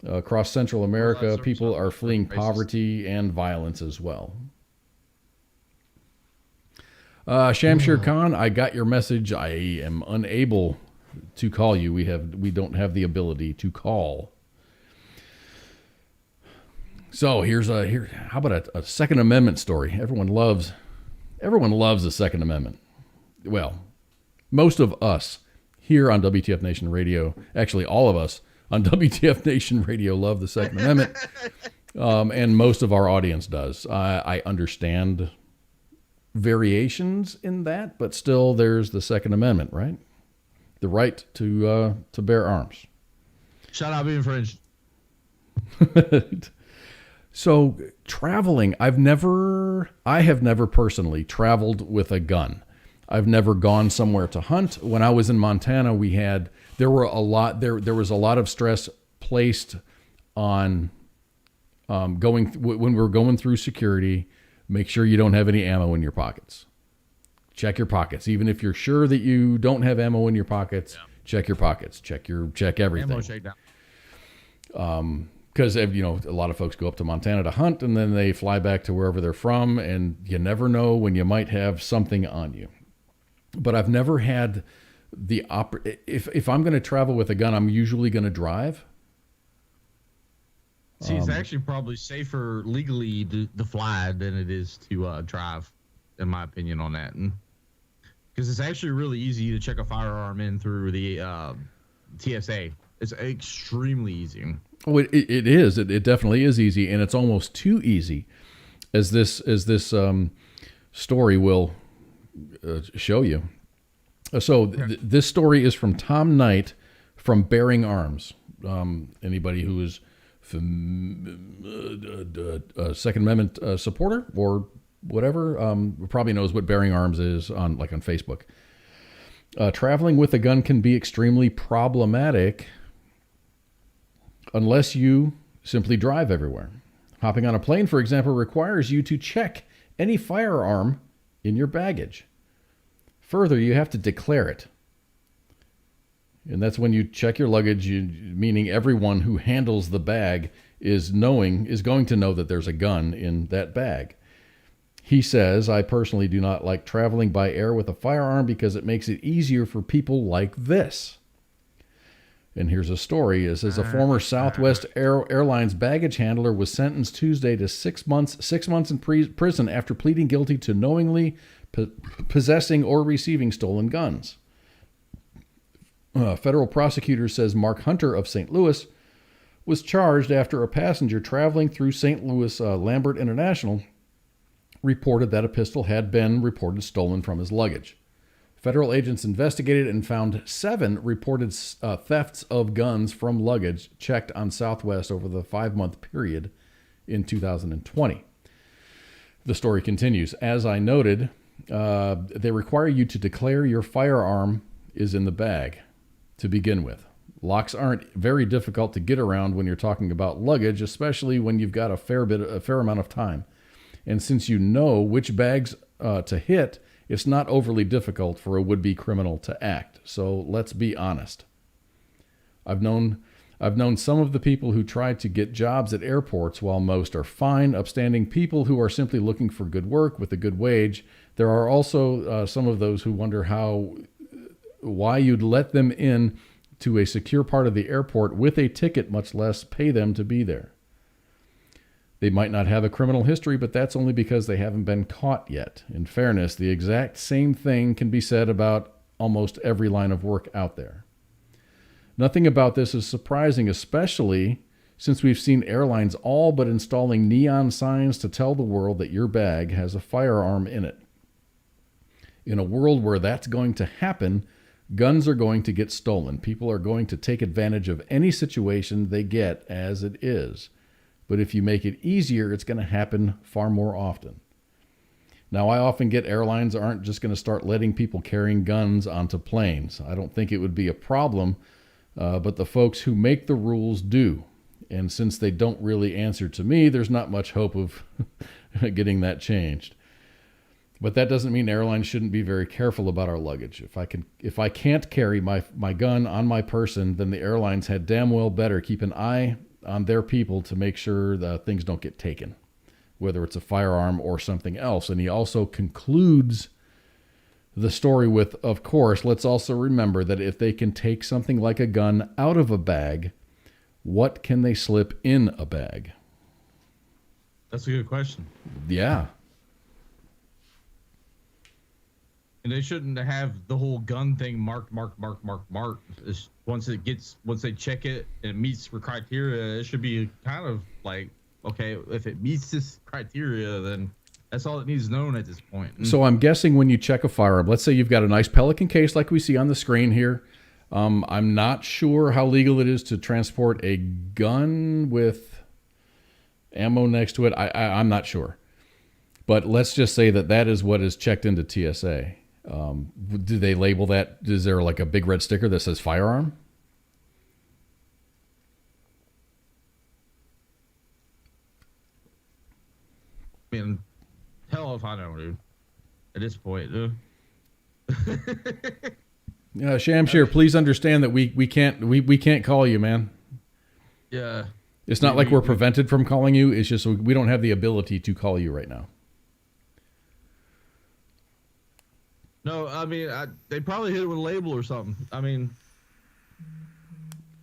Across Central America, people are fleeing poverty and violence as well. Shamshir Khan, I got your message. I am unable to call you. We don't have the ability to call. So how about a Second Amendment story? Everyone loves the Second Amendment. Well, most of us here on WTF Nation Radio, actually all of us on WTF Nation Radio, love the Second Amendment, and most of our audience does. I understand variations in that, but still there's the Second Amendment, right? The right to bear arms. Shout out being infringed. So traveling, I have never personally traveled with a gun. I've never gone somewhere to hunt. When I was in Montana, there was a lot of stress placed on when we were going through security. Make sure you don't have any ammo in your pockets. Check your pockets, even if you're sure that you don't have ammo in your pockets. Yeah. Check your pockets. Check everything. Ammo shakedown. Because a lot of folks go up to Montana to hunt, and then they fly back to wherever they're from, and you never know when you might have something on you. But I've never had the if I'm going to travel with a gun, I'm usually going to drive. See, it's actually probably safer legally to fly than it is to drive, in my opinion on that. Because it's actually really easy to check a firearm in through the TSA. It's extremely easy. Oh, it is. It definitely is easy, and it's almost too easy, as this story will show you. So this story is from Tom Knight from Bearing Arms. Anybody who is a Second Amendment supporter or whatever probably knows what Bearing Arms is on Facebook. Traveling with a gun can be extremely problematic unless you simply drive everywhere. Hopping on a plane, for example, requires you to check any firearm in your baggage. Further, you have to declare it. And that's when you check your luggage, meaning everyone who handles the bag is going to know that there's a gun in that bag. He says, I personally do not like traveling by air with a firearm because it makes it easier for people like this. And here's a story. It says a former Southwest Airlines baggage handler was sentenced Tuesday to 6 months in prison after pleading guilty to knowingly possessing or receiving stolen guns. Federal prosecutor says Mark Hunter of St. Louis was charged after a passenger traveling through St. Louis Lambert International reported that a pistol had been reported stolen from his luggage. Federal agents investigated and found 7 reported thefts of guns from luggage checked on Southwest over the 5-month period in 2020. The story continues. As I noted, they require you to declare your firearm is in the bag to begin with. Locks aren't very difficult to get around when you're talking about luggage, especially when you've got a fair amount of time. And since you know which bags to hit, it's not overly difficult for a would-be criminal to act. So let's be honest. I've known some of the people who try to get jobs at airports. While most are fine, upstanding people who are simply looking for good work with a good wage, there are also some of those who wonder why you'd let them in to a secure part of the airport with a ticket, much less pay them to be there. They might not have a criminal history, but that's only because they haven't been caught yet. In fairness, the exact same thing can be said about almost every line of work out there. Nothing about this is surprising, especially since we've seen airlines all but installing neon signs to tell the world that your bag has a firearm in it. In a world where that's going to happen, guns are going to get stolen. People are going to take advantage of any situation they get as it is. But if you make it easier, it's going to happen far more often. Now, I often get airlines aren't just going to start letting people carrying guns onto planes. I don't think it would be a problem, but the folks who make the rules do. And since they don't really answer to me, there's not much hope of getting that changed. But that doesn't mean airlines shouldn't be very careful about our luggage. If I can't carry my gun on my person, then the airlines had damn well better keep an eye on their people to make sure that things don't get taken, whether it's a firearm or something else. And he also concludes the story with, of course, let's also remember that if they can take something like a gun out of a bag, what can they slip in a bag? That's a good question. Yeah. And they shouldn't have the whole gun thing marked. Once they check it and it meets the criteria, it should be kind of like, okay, if it meets this criteria, then that's all it needs known at this point. So I'm guessing when you check a firearm, let's say you've got a nice Pelican case like we see on the screen here. I'm not sure how legal it is to transport a gun with ammo next to it. I'm not sure. But let's just say that is what is checked into TSA. Do they label that? Is there like a big red sticker that says firearm? I mean, hell if I know, dude. At this point, dude. Yeah, Shamshir, please understand that we can't call you, man. Yeah. It's not like we're prevented from calling you. It's just we don't have the ability to call you right now. No, I mean, they probably hit it with a label or something. I mean,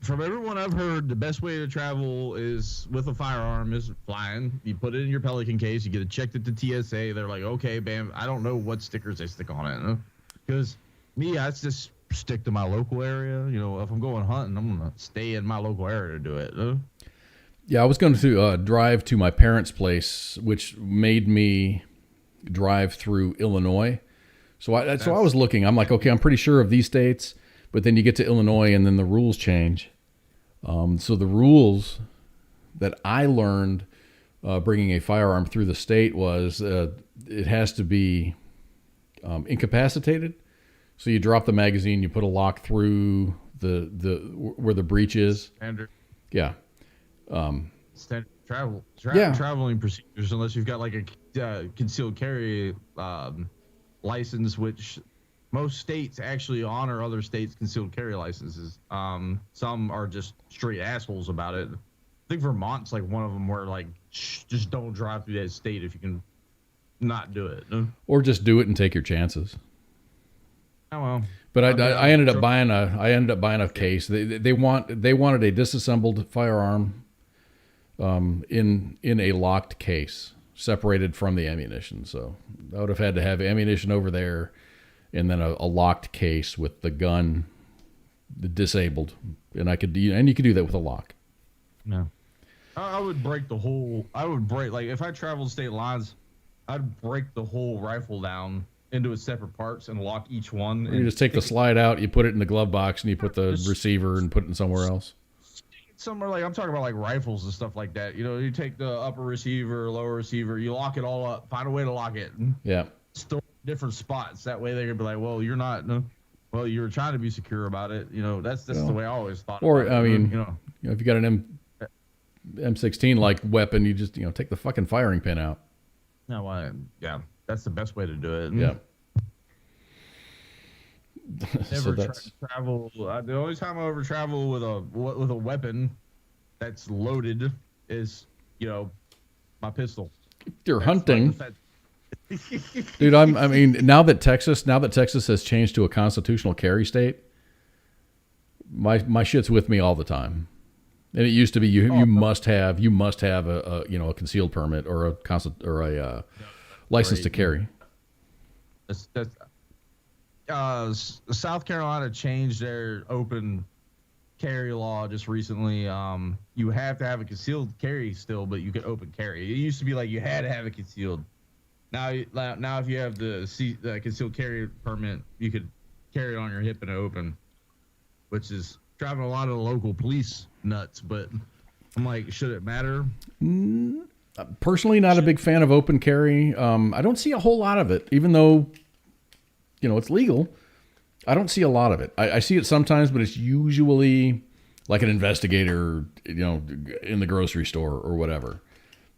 from everyone I've heard, the best way to travel is with a firearm is flying. You put it in your Pelican case. You get it checked at the TSA. They're like, okay, bam. I don't know what stickers they stick on it. Because me, I just stick to my local area. You know, if I'm going hunting, I'm going to stay in my local area to do it. Yeah, I was going to drive to my parents' place, which made me drive through Illinois. So I was looking. I'm like, okay, I'm pretty sure of these states, but then you get to Illinois, and then the rules change. So the rules that I learned bringing a firearm through the state was it has to be incapacitated. So you drop the magazine, you put a lock through the where the breech is. Standard. Yeah. Standard travel. Yeah. Traveling procedures, unless you've got like a concealed carry license, which most states actually honor other states' concealed carry licenses. Some are just straight assholes about it. I think Vermont's like one of them where like just don't drive through that state if you can not do it. Or just do it and take your chances. Oh well. But I ended up buying a case. They wanted a disassembled firearm in a locked case, separated from the ammunition. So I would have had to have ammunition over there, and then a locked case with the gun disabled, and you could do that with a lock. No, I would break the whole. Like if I traveled state lines, I'd break the whole rifle down into its separate parts and lock each one. You just take the slide out, you put it in the glove box, and you put the receiver and put it in somewhere else. Somewhere like I'm talking about like rifles and stuff like that. You take the upper receiver, lower receiver, you lock it all up. Find a way to lock it. Yeah. Store different spots. That way they're gonna be like, well, you're not. No. Well, you were trying to be secure about it. That's the way I always thought. Or I mean, if you got an M16 like weapon, you just take the fucking firing pin out. No, yeah, that's the best way to do it. Yeah. Never travel. The only time I ever travel with a weapon that's loaded is my pistol. You're hunting, dude. I mean, now that Texas has changed to a constitutional carry state, my shit's with me all the time. And it used to be you must have a concealed permit or a license to carry. South Carolina changed their open carry law just recently. You have to have a concealed carry still, but you can open carry. It used to be like you had to have it concealed. Now if you have the concealed carry permit, you could carry it on your hip and open, which is driving a lot of the local police nuts. But I'm like, should it matter? Personally, not a big fan of open carry. I don't see a whole lot of it, even though it's legal. I don't see a lot of it. I see it sometimes, but it's usually like an investigator, in the grocery store or whatever.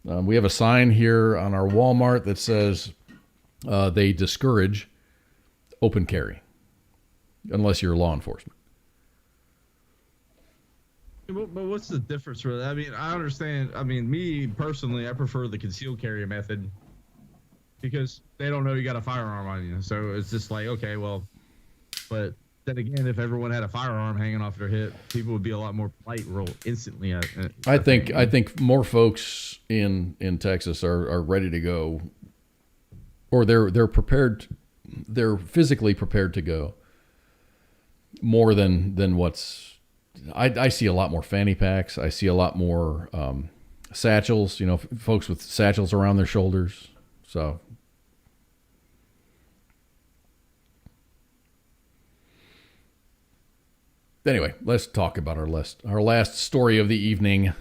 We have a sign here on our Walmart that says they discourage open carry unless you're law enforcement. But what's the difference, really? I mean, I understand. I mean, me personally, I prefer the concealed carry method because they don't know you got a firearm on you. So it's just like, okay, well, but then again, if everyone had a firearm hanging off their hip, people would be a lot more polite real instantly. I think more folks in Texas are ready to go, or they're prepared. They're physically prepared to go more than what's. I see a lot more fanny packs. I see a lot more satchels. Folks with satchels around their shoulders. So. Anyway, let's talk about our last story of the evening.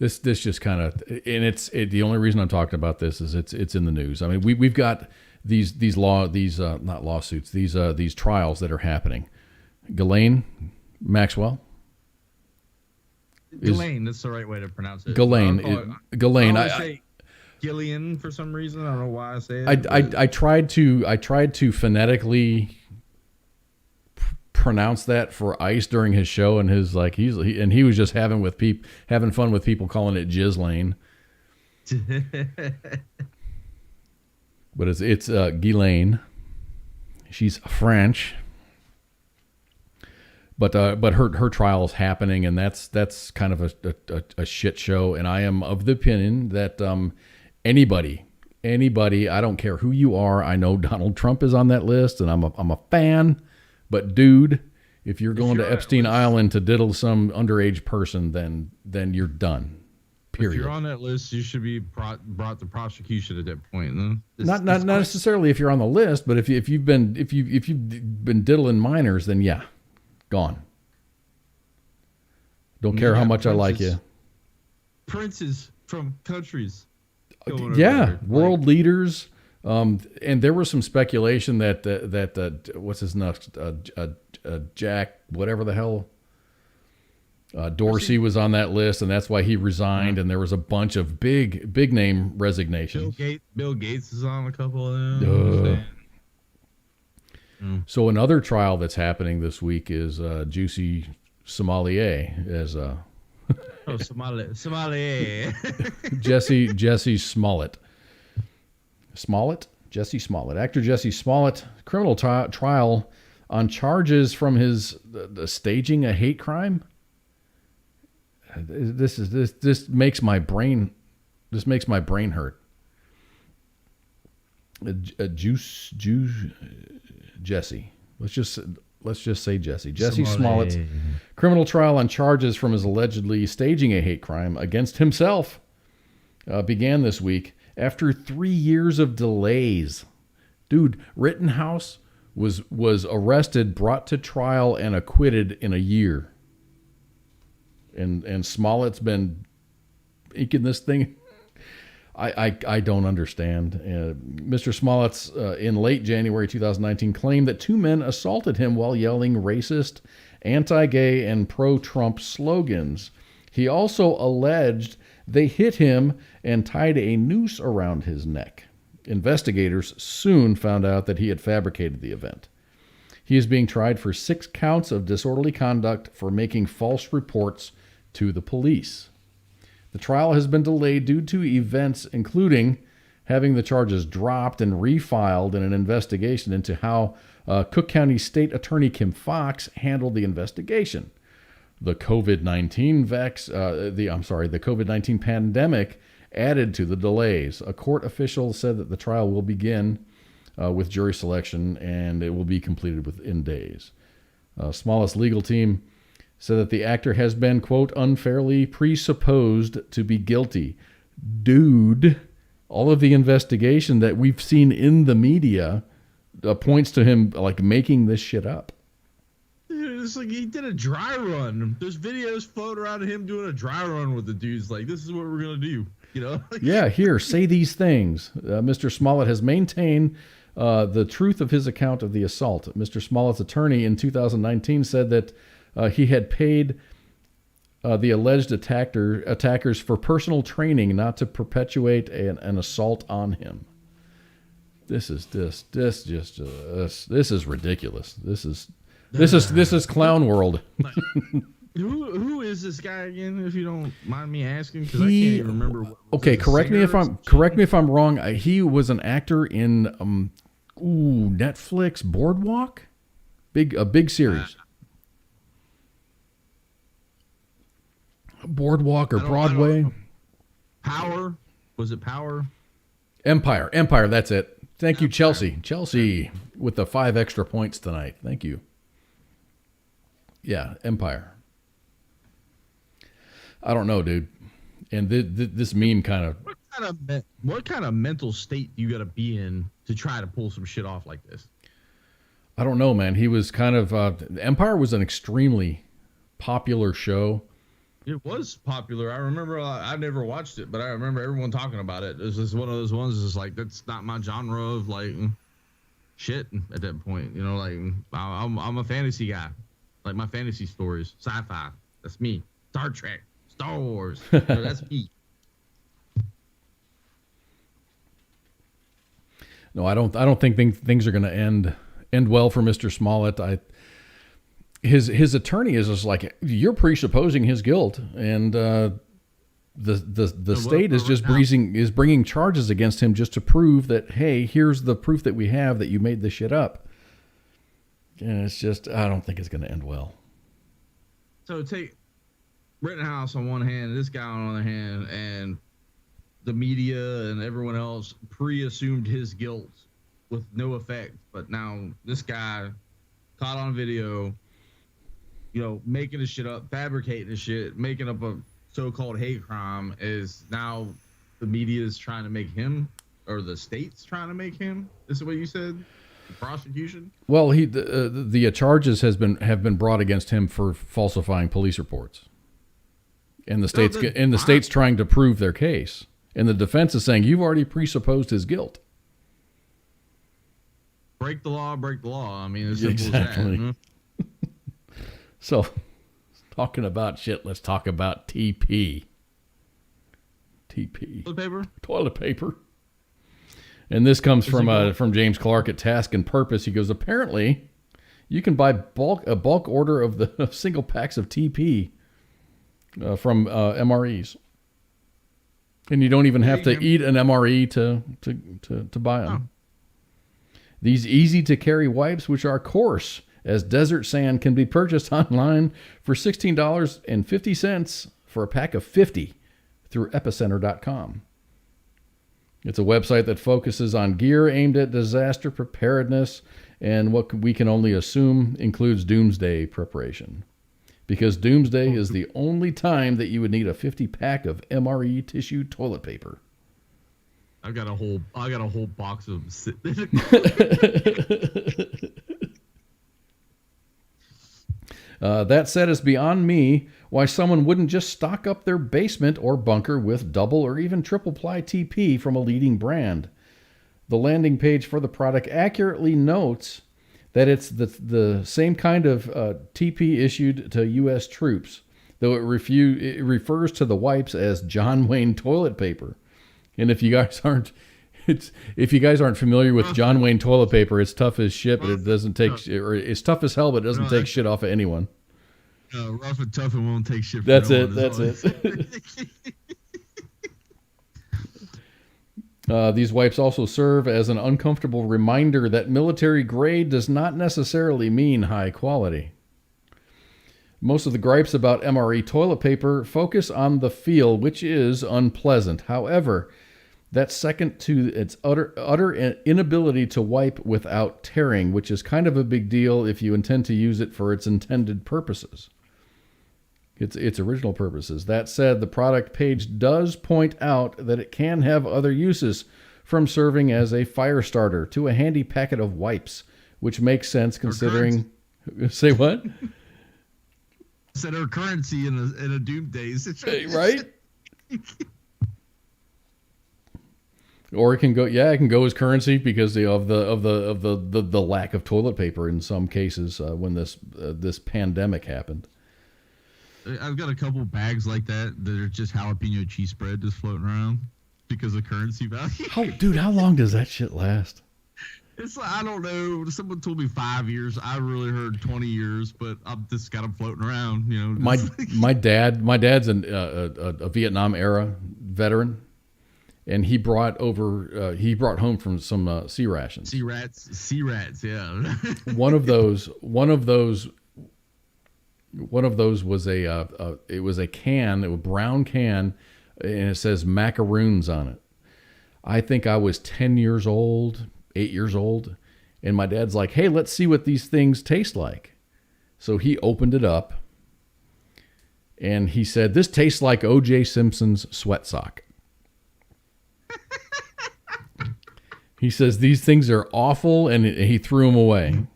This just kind of, and the only reason I'm talking about this is it's in the news. I mean, we've got these not lawsuits, these trials that are happening. Ghislaine Maxwell. Ghislaine, that's the right way to pronounce it. Ghislaine. I say Gillian for some reason. I don't know why I say it. I tried to phonetically pronounce that for Ice during his show, and he was just having fun with people calling it Ghislaine. But it's Ghislaine. She's French. But her trial is happening, and that's kind of a shit show. And I am of the opinion that anybody, I don't care who you are. I know Donald Trump is on that list, and I'm a fan. But dude, if you're going to Epstein Island to diddle some underage person, then you're done. Period. If you're on that list, you should be brought to prosecution at that point. No? Not necessarily if you're on the list, but if you've been diddling minors, then yeah. Gone. Don't care how much I like you. Princes from countries. Yeah, world leaders. And there was some speculation that what's his next? Jack, whatever the hell. Dorsey was on that list, and that's why he resigned. And there was a bunch of big name resignations. Bill Gates is on a couple of them. So another trial that's happening this week is Juicy Sommelier as Sommelier. Jesse Smollett. Smollett? Jesse Smollett. Actor Jesse Smollett, criminal trial on charges from his staging a hate crime. This makes my brain hurt. Jesse. Let's just say Jesse. Jesse Smollett's criminal trial on charges from his allegedly staging a hate crime against himself began this week after 3 years of delays. Dude, Rittenhouse was arrested, brought to trial, and acquitted in a year. And Smollett's been inking this thing. I don't understand. Mr. Smollett's in late January 2019 claimed that 2 men assaulted him while yelling racist, anti-gay, and pro-Trump slogans. He also alleged they hit him and tied a noose around his neck. Investigators soon found out that he had fabricated the event. He is being tried for 6 counts of disorderly conduct for making false reports to the police. The trial has been delayed due to events including having the charges dropped and refiled in an investigation into how Cook County State Attorney Kim Foxx handled the investigation. The COVID-19 the COVID-19 pandemic added to the delays. A court official said that the trial will begin with jury selection and it will be completed within days. Smollett's legal team said that the actor has been, quote, unfairly presupposed to be guilty. Dude, all of the investigation that we've seen in the media points to him like making this shit up. It's like he did a dry run. There's videos floating around of him doing a dry run with the dudes. Like, this is what we're going to do, you know? Yeah, here, say these things. Mr. Smollett has maintained the truth of his account of the assault. Mr. Smollett's attorney in 2019 said that he had paid the alleged attackers for personal training not to perpetuate an assault on him. This is ridiculous. This is clown world. Who is this guy again? If you don't mind me asking, because I can't even remember. Okay, correct me if I'm wrong. He was an actor in Netflix Boardwalk, a big series. Boardwalk or Broadway. Power? Was it Power? Empire, that's it. Thank you, Chelsea. Chelsea with the 5 extra points tonight. Thank you. Yeah, Empire. I don't know, dude. And this meme kind of... What kind of mental state you got to be in to try to pull some shit off like this? I don't know, man. He was kind of... Empire was an extremely popular show. It was popular. I remember, I never watched it, but I remember everyone talking about it. It was just one of those ones that's like, that's not my genre of like shit at that point. You know, like I'm a fantasy guy. Like my fantasy stories, sci-fi. That's me. Star Trek, Star Wars. That's me. No, I don't think things are going to end well for Mr. Smollett. His attorney is just like, you're presupposing his guilt, and the state is just bringing charges against him just to prove that, hey, here's the proof that we have that you made this shit up. And it's just, I don't think it's going to end well. So take Rittenhouse on one hand, this guy on the other hand, and the media and everyone else pre-assumed his guilt with no effect. But now this guy caught on video, you know, making this shit up, fabricating this shit, making up a so-called hate crime, is now the media is trying to make him, or the state's trying to make him. This is what you said? The prosecution? Well, the charges have been brought against him for falsifying police reports, and the state's trying to prove their case, and the defense is saying you've already presupposed his guilt. Break the law, break the law. I mean, it's simple exactly. as that. Huh? So, talking about shit, let's talk about TP. Toilet paper. And this comes from James Clark at Task and Purpose. He goes, apparently, you can buy a bulk order of the single packs of TP from MREs, and you don't even have to eat an MRE to buy them. These easy-to-carry wipes, which are coarse as desert sand, can be purchased online for $16.50 for a pack of 50 through epicenter.com. It's a website that focuses on gear aimed at disaster preparedness and what we can only assume includes doomsday preparation. Because doomsday is the only time that you would need a 50 pack of MRE tissue toilet paper. I got a whole box of that said, it's beyond me why someone wouldn't just stock up their basement or bunker with double or even triple ply TP from a leading brand. The landing page for the product accurately notes that it's the same kind of TP issued to U.S. troops, though it refers to the wipes as John Wayne toilet paper. And if you guys aren't familiar with John Wayne toilet paper, it's tough as shit, but it doesn't take, or it's tough as hell, but it doesn't take shit off of anyone. Rough and tough and won't take shit. That's it. These wipes also serve as an uncomfortable reminder that military grade does not necessarily mean high quality. Most of the gripes about MRE toilet paper focus on the feel, which is unpleasant. However, that's second to its utter inability to wipe without tearing, which is kind of a big deal if you intend to use it for its intended purposes. Its original purposes. That said, the product page does point out that it can have other uses, from serving as a fire starter to a handy packet of wipes, which makes sense considering... Say what? Said our currency in a doomsday situation. Right? Or it can go, it can go as currency because of the lack of toilet paper in some cases when this pandemic happened. I've got a couple bags like that are just jalapeno cheese spread just floating around because of currency value. How long does that shit last? It's I don't know. Someone told me 5 years. I really heard 20 years, but I've just got them floating around. You know, my dad's a Vietnam era veteran, and he brought home from some sea rations. Sea rats. Yeah. One of those was a can, a brown can, and it says macaroons on it. I think I was 8 years old, and my dad's like, "Hey, let's see what these things taste like." So he opened it up, and he said, "This tastes like O.J. Simpson's sweat sock." He says these things are awful, and he threw them away.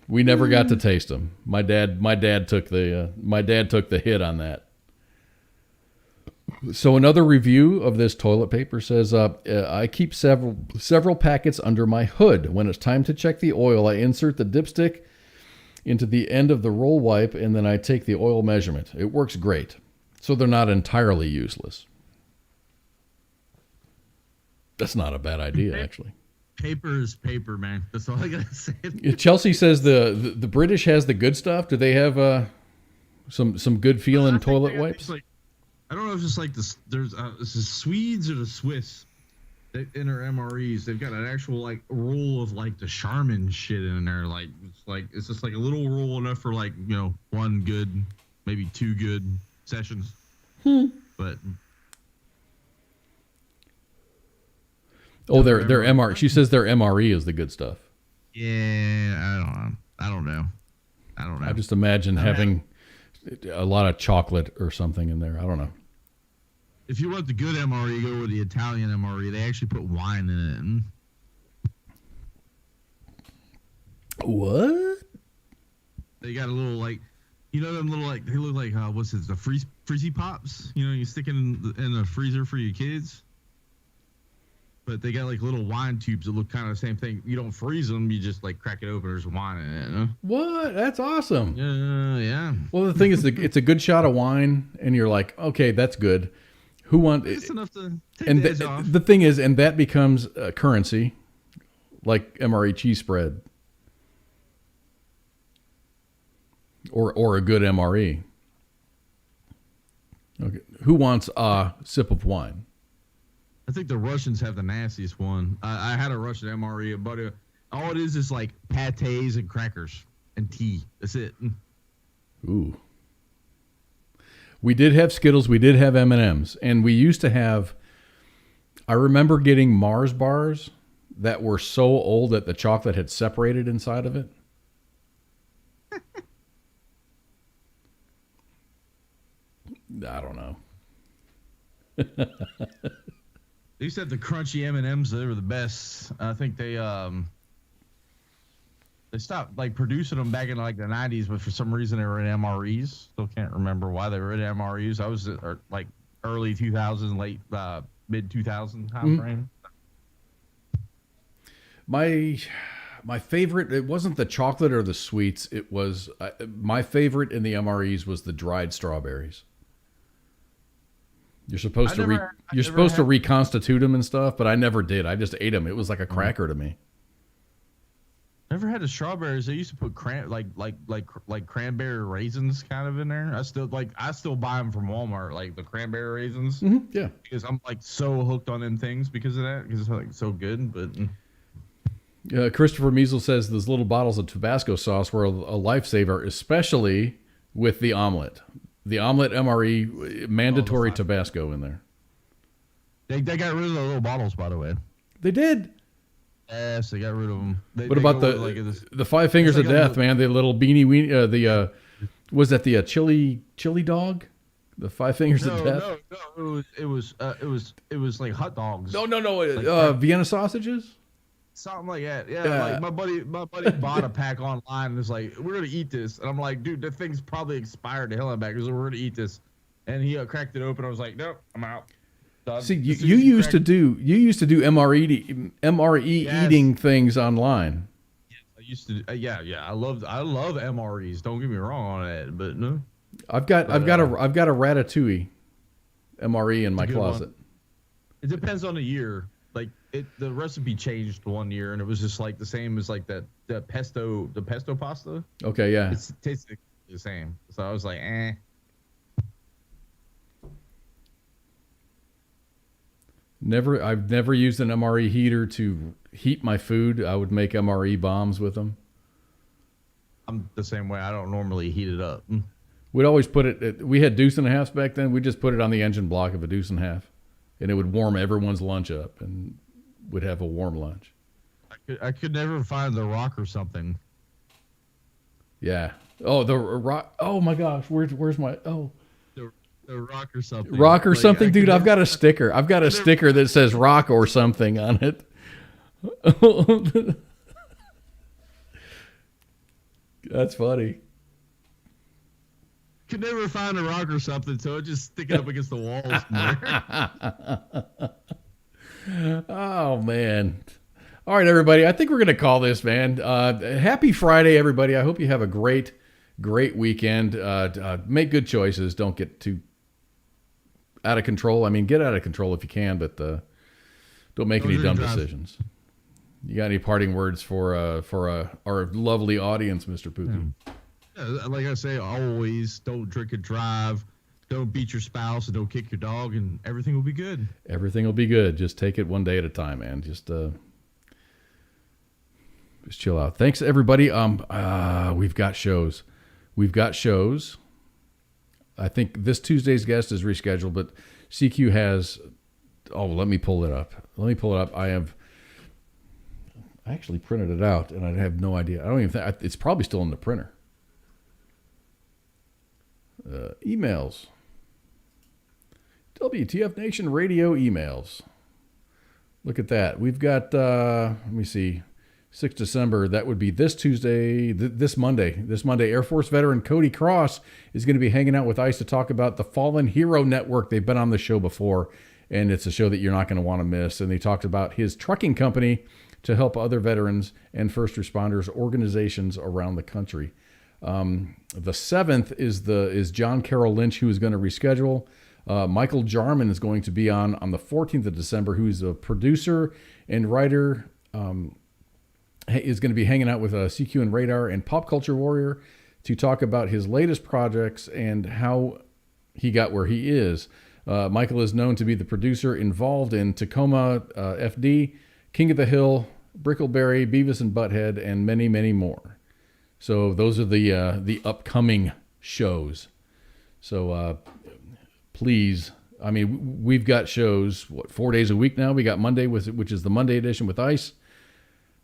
We never got to taste them. My dad took the hit on that. So another review of this toilet paper says, I keep several packets under my hood. When it's time to check the oil, I insert the dipstick into the end of the roll wipe, and then I take the oil measurement. It works great. So they're not entirely useless. That's not a bad idea, actually. Paper is paper, man. That's all I gotta say. Chelsea says the British has the good stuff. Do they have some good feeling toilet wipes? I don't know if it's like this. There's it's the Swedes or the Swiss that in their MREs. They've got an actual like roll of like the Charmin shit in there. It's just like a little roll enough for like one good, maybe two good sessions. But. Oh, their MR. She says their MRE is the good stuff. Yeah, I don't know. I just imagine having a lot of chocolate or something in there. I don't know. If you want the good MRE, go with the Italian MRE. They actually put wine in it. What? They got a little like, them little like they look like what's it? The freezy pops. You stick it in the freezer for your kids. But they got like little wine tubes that look kind of the same thing. You don't freeze them; you just like crack it open. There's wine in it. Huh? What? That's awesome. Yeah. Well, the thing is, it's a good shot of wine, and you're like, okay, that's good. Who wants? It's enough to take the edge off. The thing is, and that becomes currency, like MRE cheese spread, or a good MRE. Okay, who wants a sip of wine? I think the Russians have the nastiest one. I had a Russian MRE, but all it is like pâtés and crackers and tea. That's it. Ooh. We did have Skittles. We did have M&Ms. And we used to have, I remember getting Mars bars that were so old that the chocolate had separated inside of it. I don't know. They said the crunchy M&Ms, they were the best. I think they stopped like producing them back in like the 90s, but for some reason they were in MREs. Still can't remember why they were in MREs. I was like early 2000s, late mid 2000 time frame. My favorite, it wasn't the chocolate or the sweets. It was my favorite in the MREs was the dried strawberries. You're supposed to reconstitute them and stuff, but I never did. I just ate them. It was like a cracker to me. Never had the strawberries. They used to put like cranberry raisins kind of in there. I still buy them from Walmart, like the cranberry raisins. Mm-hmm, yeah, because I'm like so hooked on them things because of that. Because it's like so good. But Christopher Measles says those little bottles of Tabasco sauce were a lifesaver, especially with the omelet. The omelet MRE, mandatory Tabasco in there. They got rid of the little bottles, by the way. They did. Yes, they got rid of them. What about the Five Fingers of Death, man? The little beanie weenie. Was that the chili dog? The Five Fingers of Death. No. It was like hot dogs. No. Like, Vienna sausages. Something like that. Yeah. Like my buddy bought a pack online and was like, "We're gonna eat this," and I'm like, "Dude, that thing's probably expired to hell and back." Because we're gonna eat this, and he cracked it open. I was like, "Nope, I'm out." Done. See, you used to do MRE yes. eating things online. Yes, I used to. Yeah. I love MREs. Don't get me wrong on that, but no. I've got a Ratatouille MRE in my closet. One. It depends on the year. Like the recipe changed one year, and it was just like the same as like the pesto pasta. Okay, yeah. It tasted the same. So I was like, eh. I've never used an MRE heater to heat my food. I would make MRE bombs with them. I'm the same way. I don't normally heat it up. We'd always put it. We had deuce and a halfs back then. We just put it on the engine block of a deuce and a half, and it would warm everyone's lunch up, and would have a warm lunch. I could never find the rock or something. Yeah. Oh, the rock. Oh my gosh. Where's my the rock or something. Rock or something, dude. I've got a sticker. I've got a sticker that says rock or something on it. That's funny. Could never find a rock or something, so I just stick it up against the walls. Oh man. All right, everybody. I think we're gonna call this, man. Happy Friday, everybody. I hope you have a great weekend. Make good choices. Don't get too out of control. I mean, get out of control if you can, but don't make any dumb decisions. You got any parting words for our lovely audience, Mr. Pookie? Yeah, like I say, always don't drink and drive. Don't beat your spouse and don't kick your dog, and everything will be good. Everything will be good. Just take it one day at a time, man. Just chill out. Thanks, everybody. We've got shows. I think this Tuesday's guest is rescheduled, but CQ has. Oh, let me pull it up. I actually printed it out, and I have no idea. I don't even think it's probably still in the printer. Emails. WTF Nation Radio emails. Look at that. We've got, let me see, 6th December. That would be this Tuesday, this Monday. This Monday, Air Force veteran Cody Cross is going to be hanging out with ICE to talk about the Fallen Hero Network. They've been on the show before, and it's a show that you're not going to want to miss. And they talked about his trucking company to help other veterans and first responders organizations around the country. The 7th is John Carroll Lynch, who is going to reschedule. Michael Jarman is going to be on the 14th of December, who's a producer and writer, is going to be hanging out with CQ and Radar and Pop Culture Warrior to talk about his latest projects and how he got where he is. Michael is known to be the producer involved in Tacoma FD, King of the Hill, Brickleberry, Beavis and Butthead, and many, many more. So those are the upcoming shows. So please, I mean, we've got shows, 4 days a week now. We got Monday, which is the Monday edition with Ice.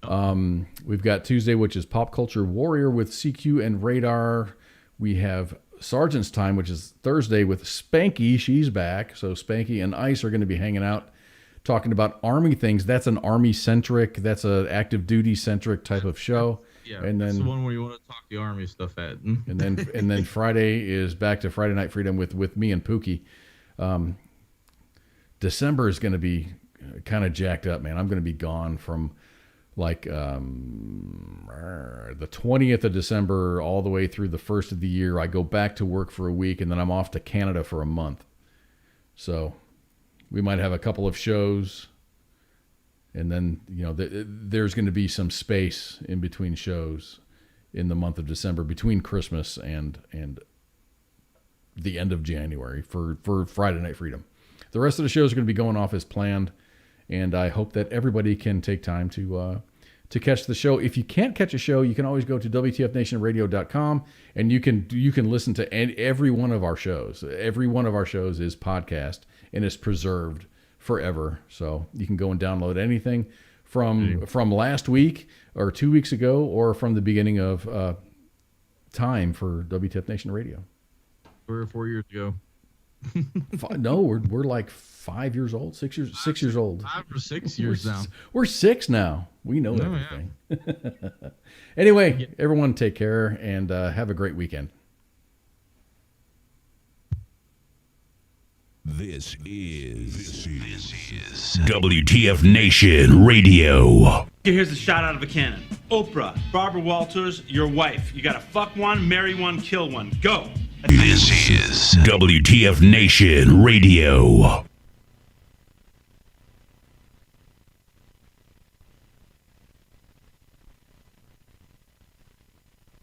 We've got Tuesday, which is Pop Culture Warrior with CQ and Radar. We have Sergeant's Time, which is Thursday with Spanky. She's back. So Spanky and Ice are going to be hanging out talking about Army things. That's an Army-centric, that's an active duty-centric type of show. Yeah, and that's then the one where you want to talk the Army stuff at. and then Friday is back to Friday Night Freedom with me and Pookie. December is going to be kind of jacked up, man. I'm going to be gone from like the 20th of December all the way through the 1st of the year. I go back to work for a week, and then I'm off to Canada for a month. So we might have a couple of shows, and then, you know, there's going to be some space in between shows in the month of December between Christmas and the end of January for Friday Night Freedom. The rest of the shows are going to be going off as planned, and I hope that everybody can take time to catch the show. If you can't catch a show, you can always go to WTFNationRadio.com, and you can listen to every one of our shows. Every one of our shows is podcast and is preserved forever. So you can go and download anything from last week or 2 weeks ago or from the beginning of time for WTF Nation Radio. 3 or 4 years ago. No, we're like 5 years old, 6 years old. 5 or 6 years now. We're 6 now. We know everything. Yeah. Anyway, everyone take care and have a great weekend. This is WTF Nation Radio. Here's a shot out of a cannon. Oprah, Barbara Walters, your wife. You gotta fuck one, marry one, kill one. Go. This is WTF Nation Radio.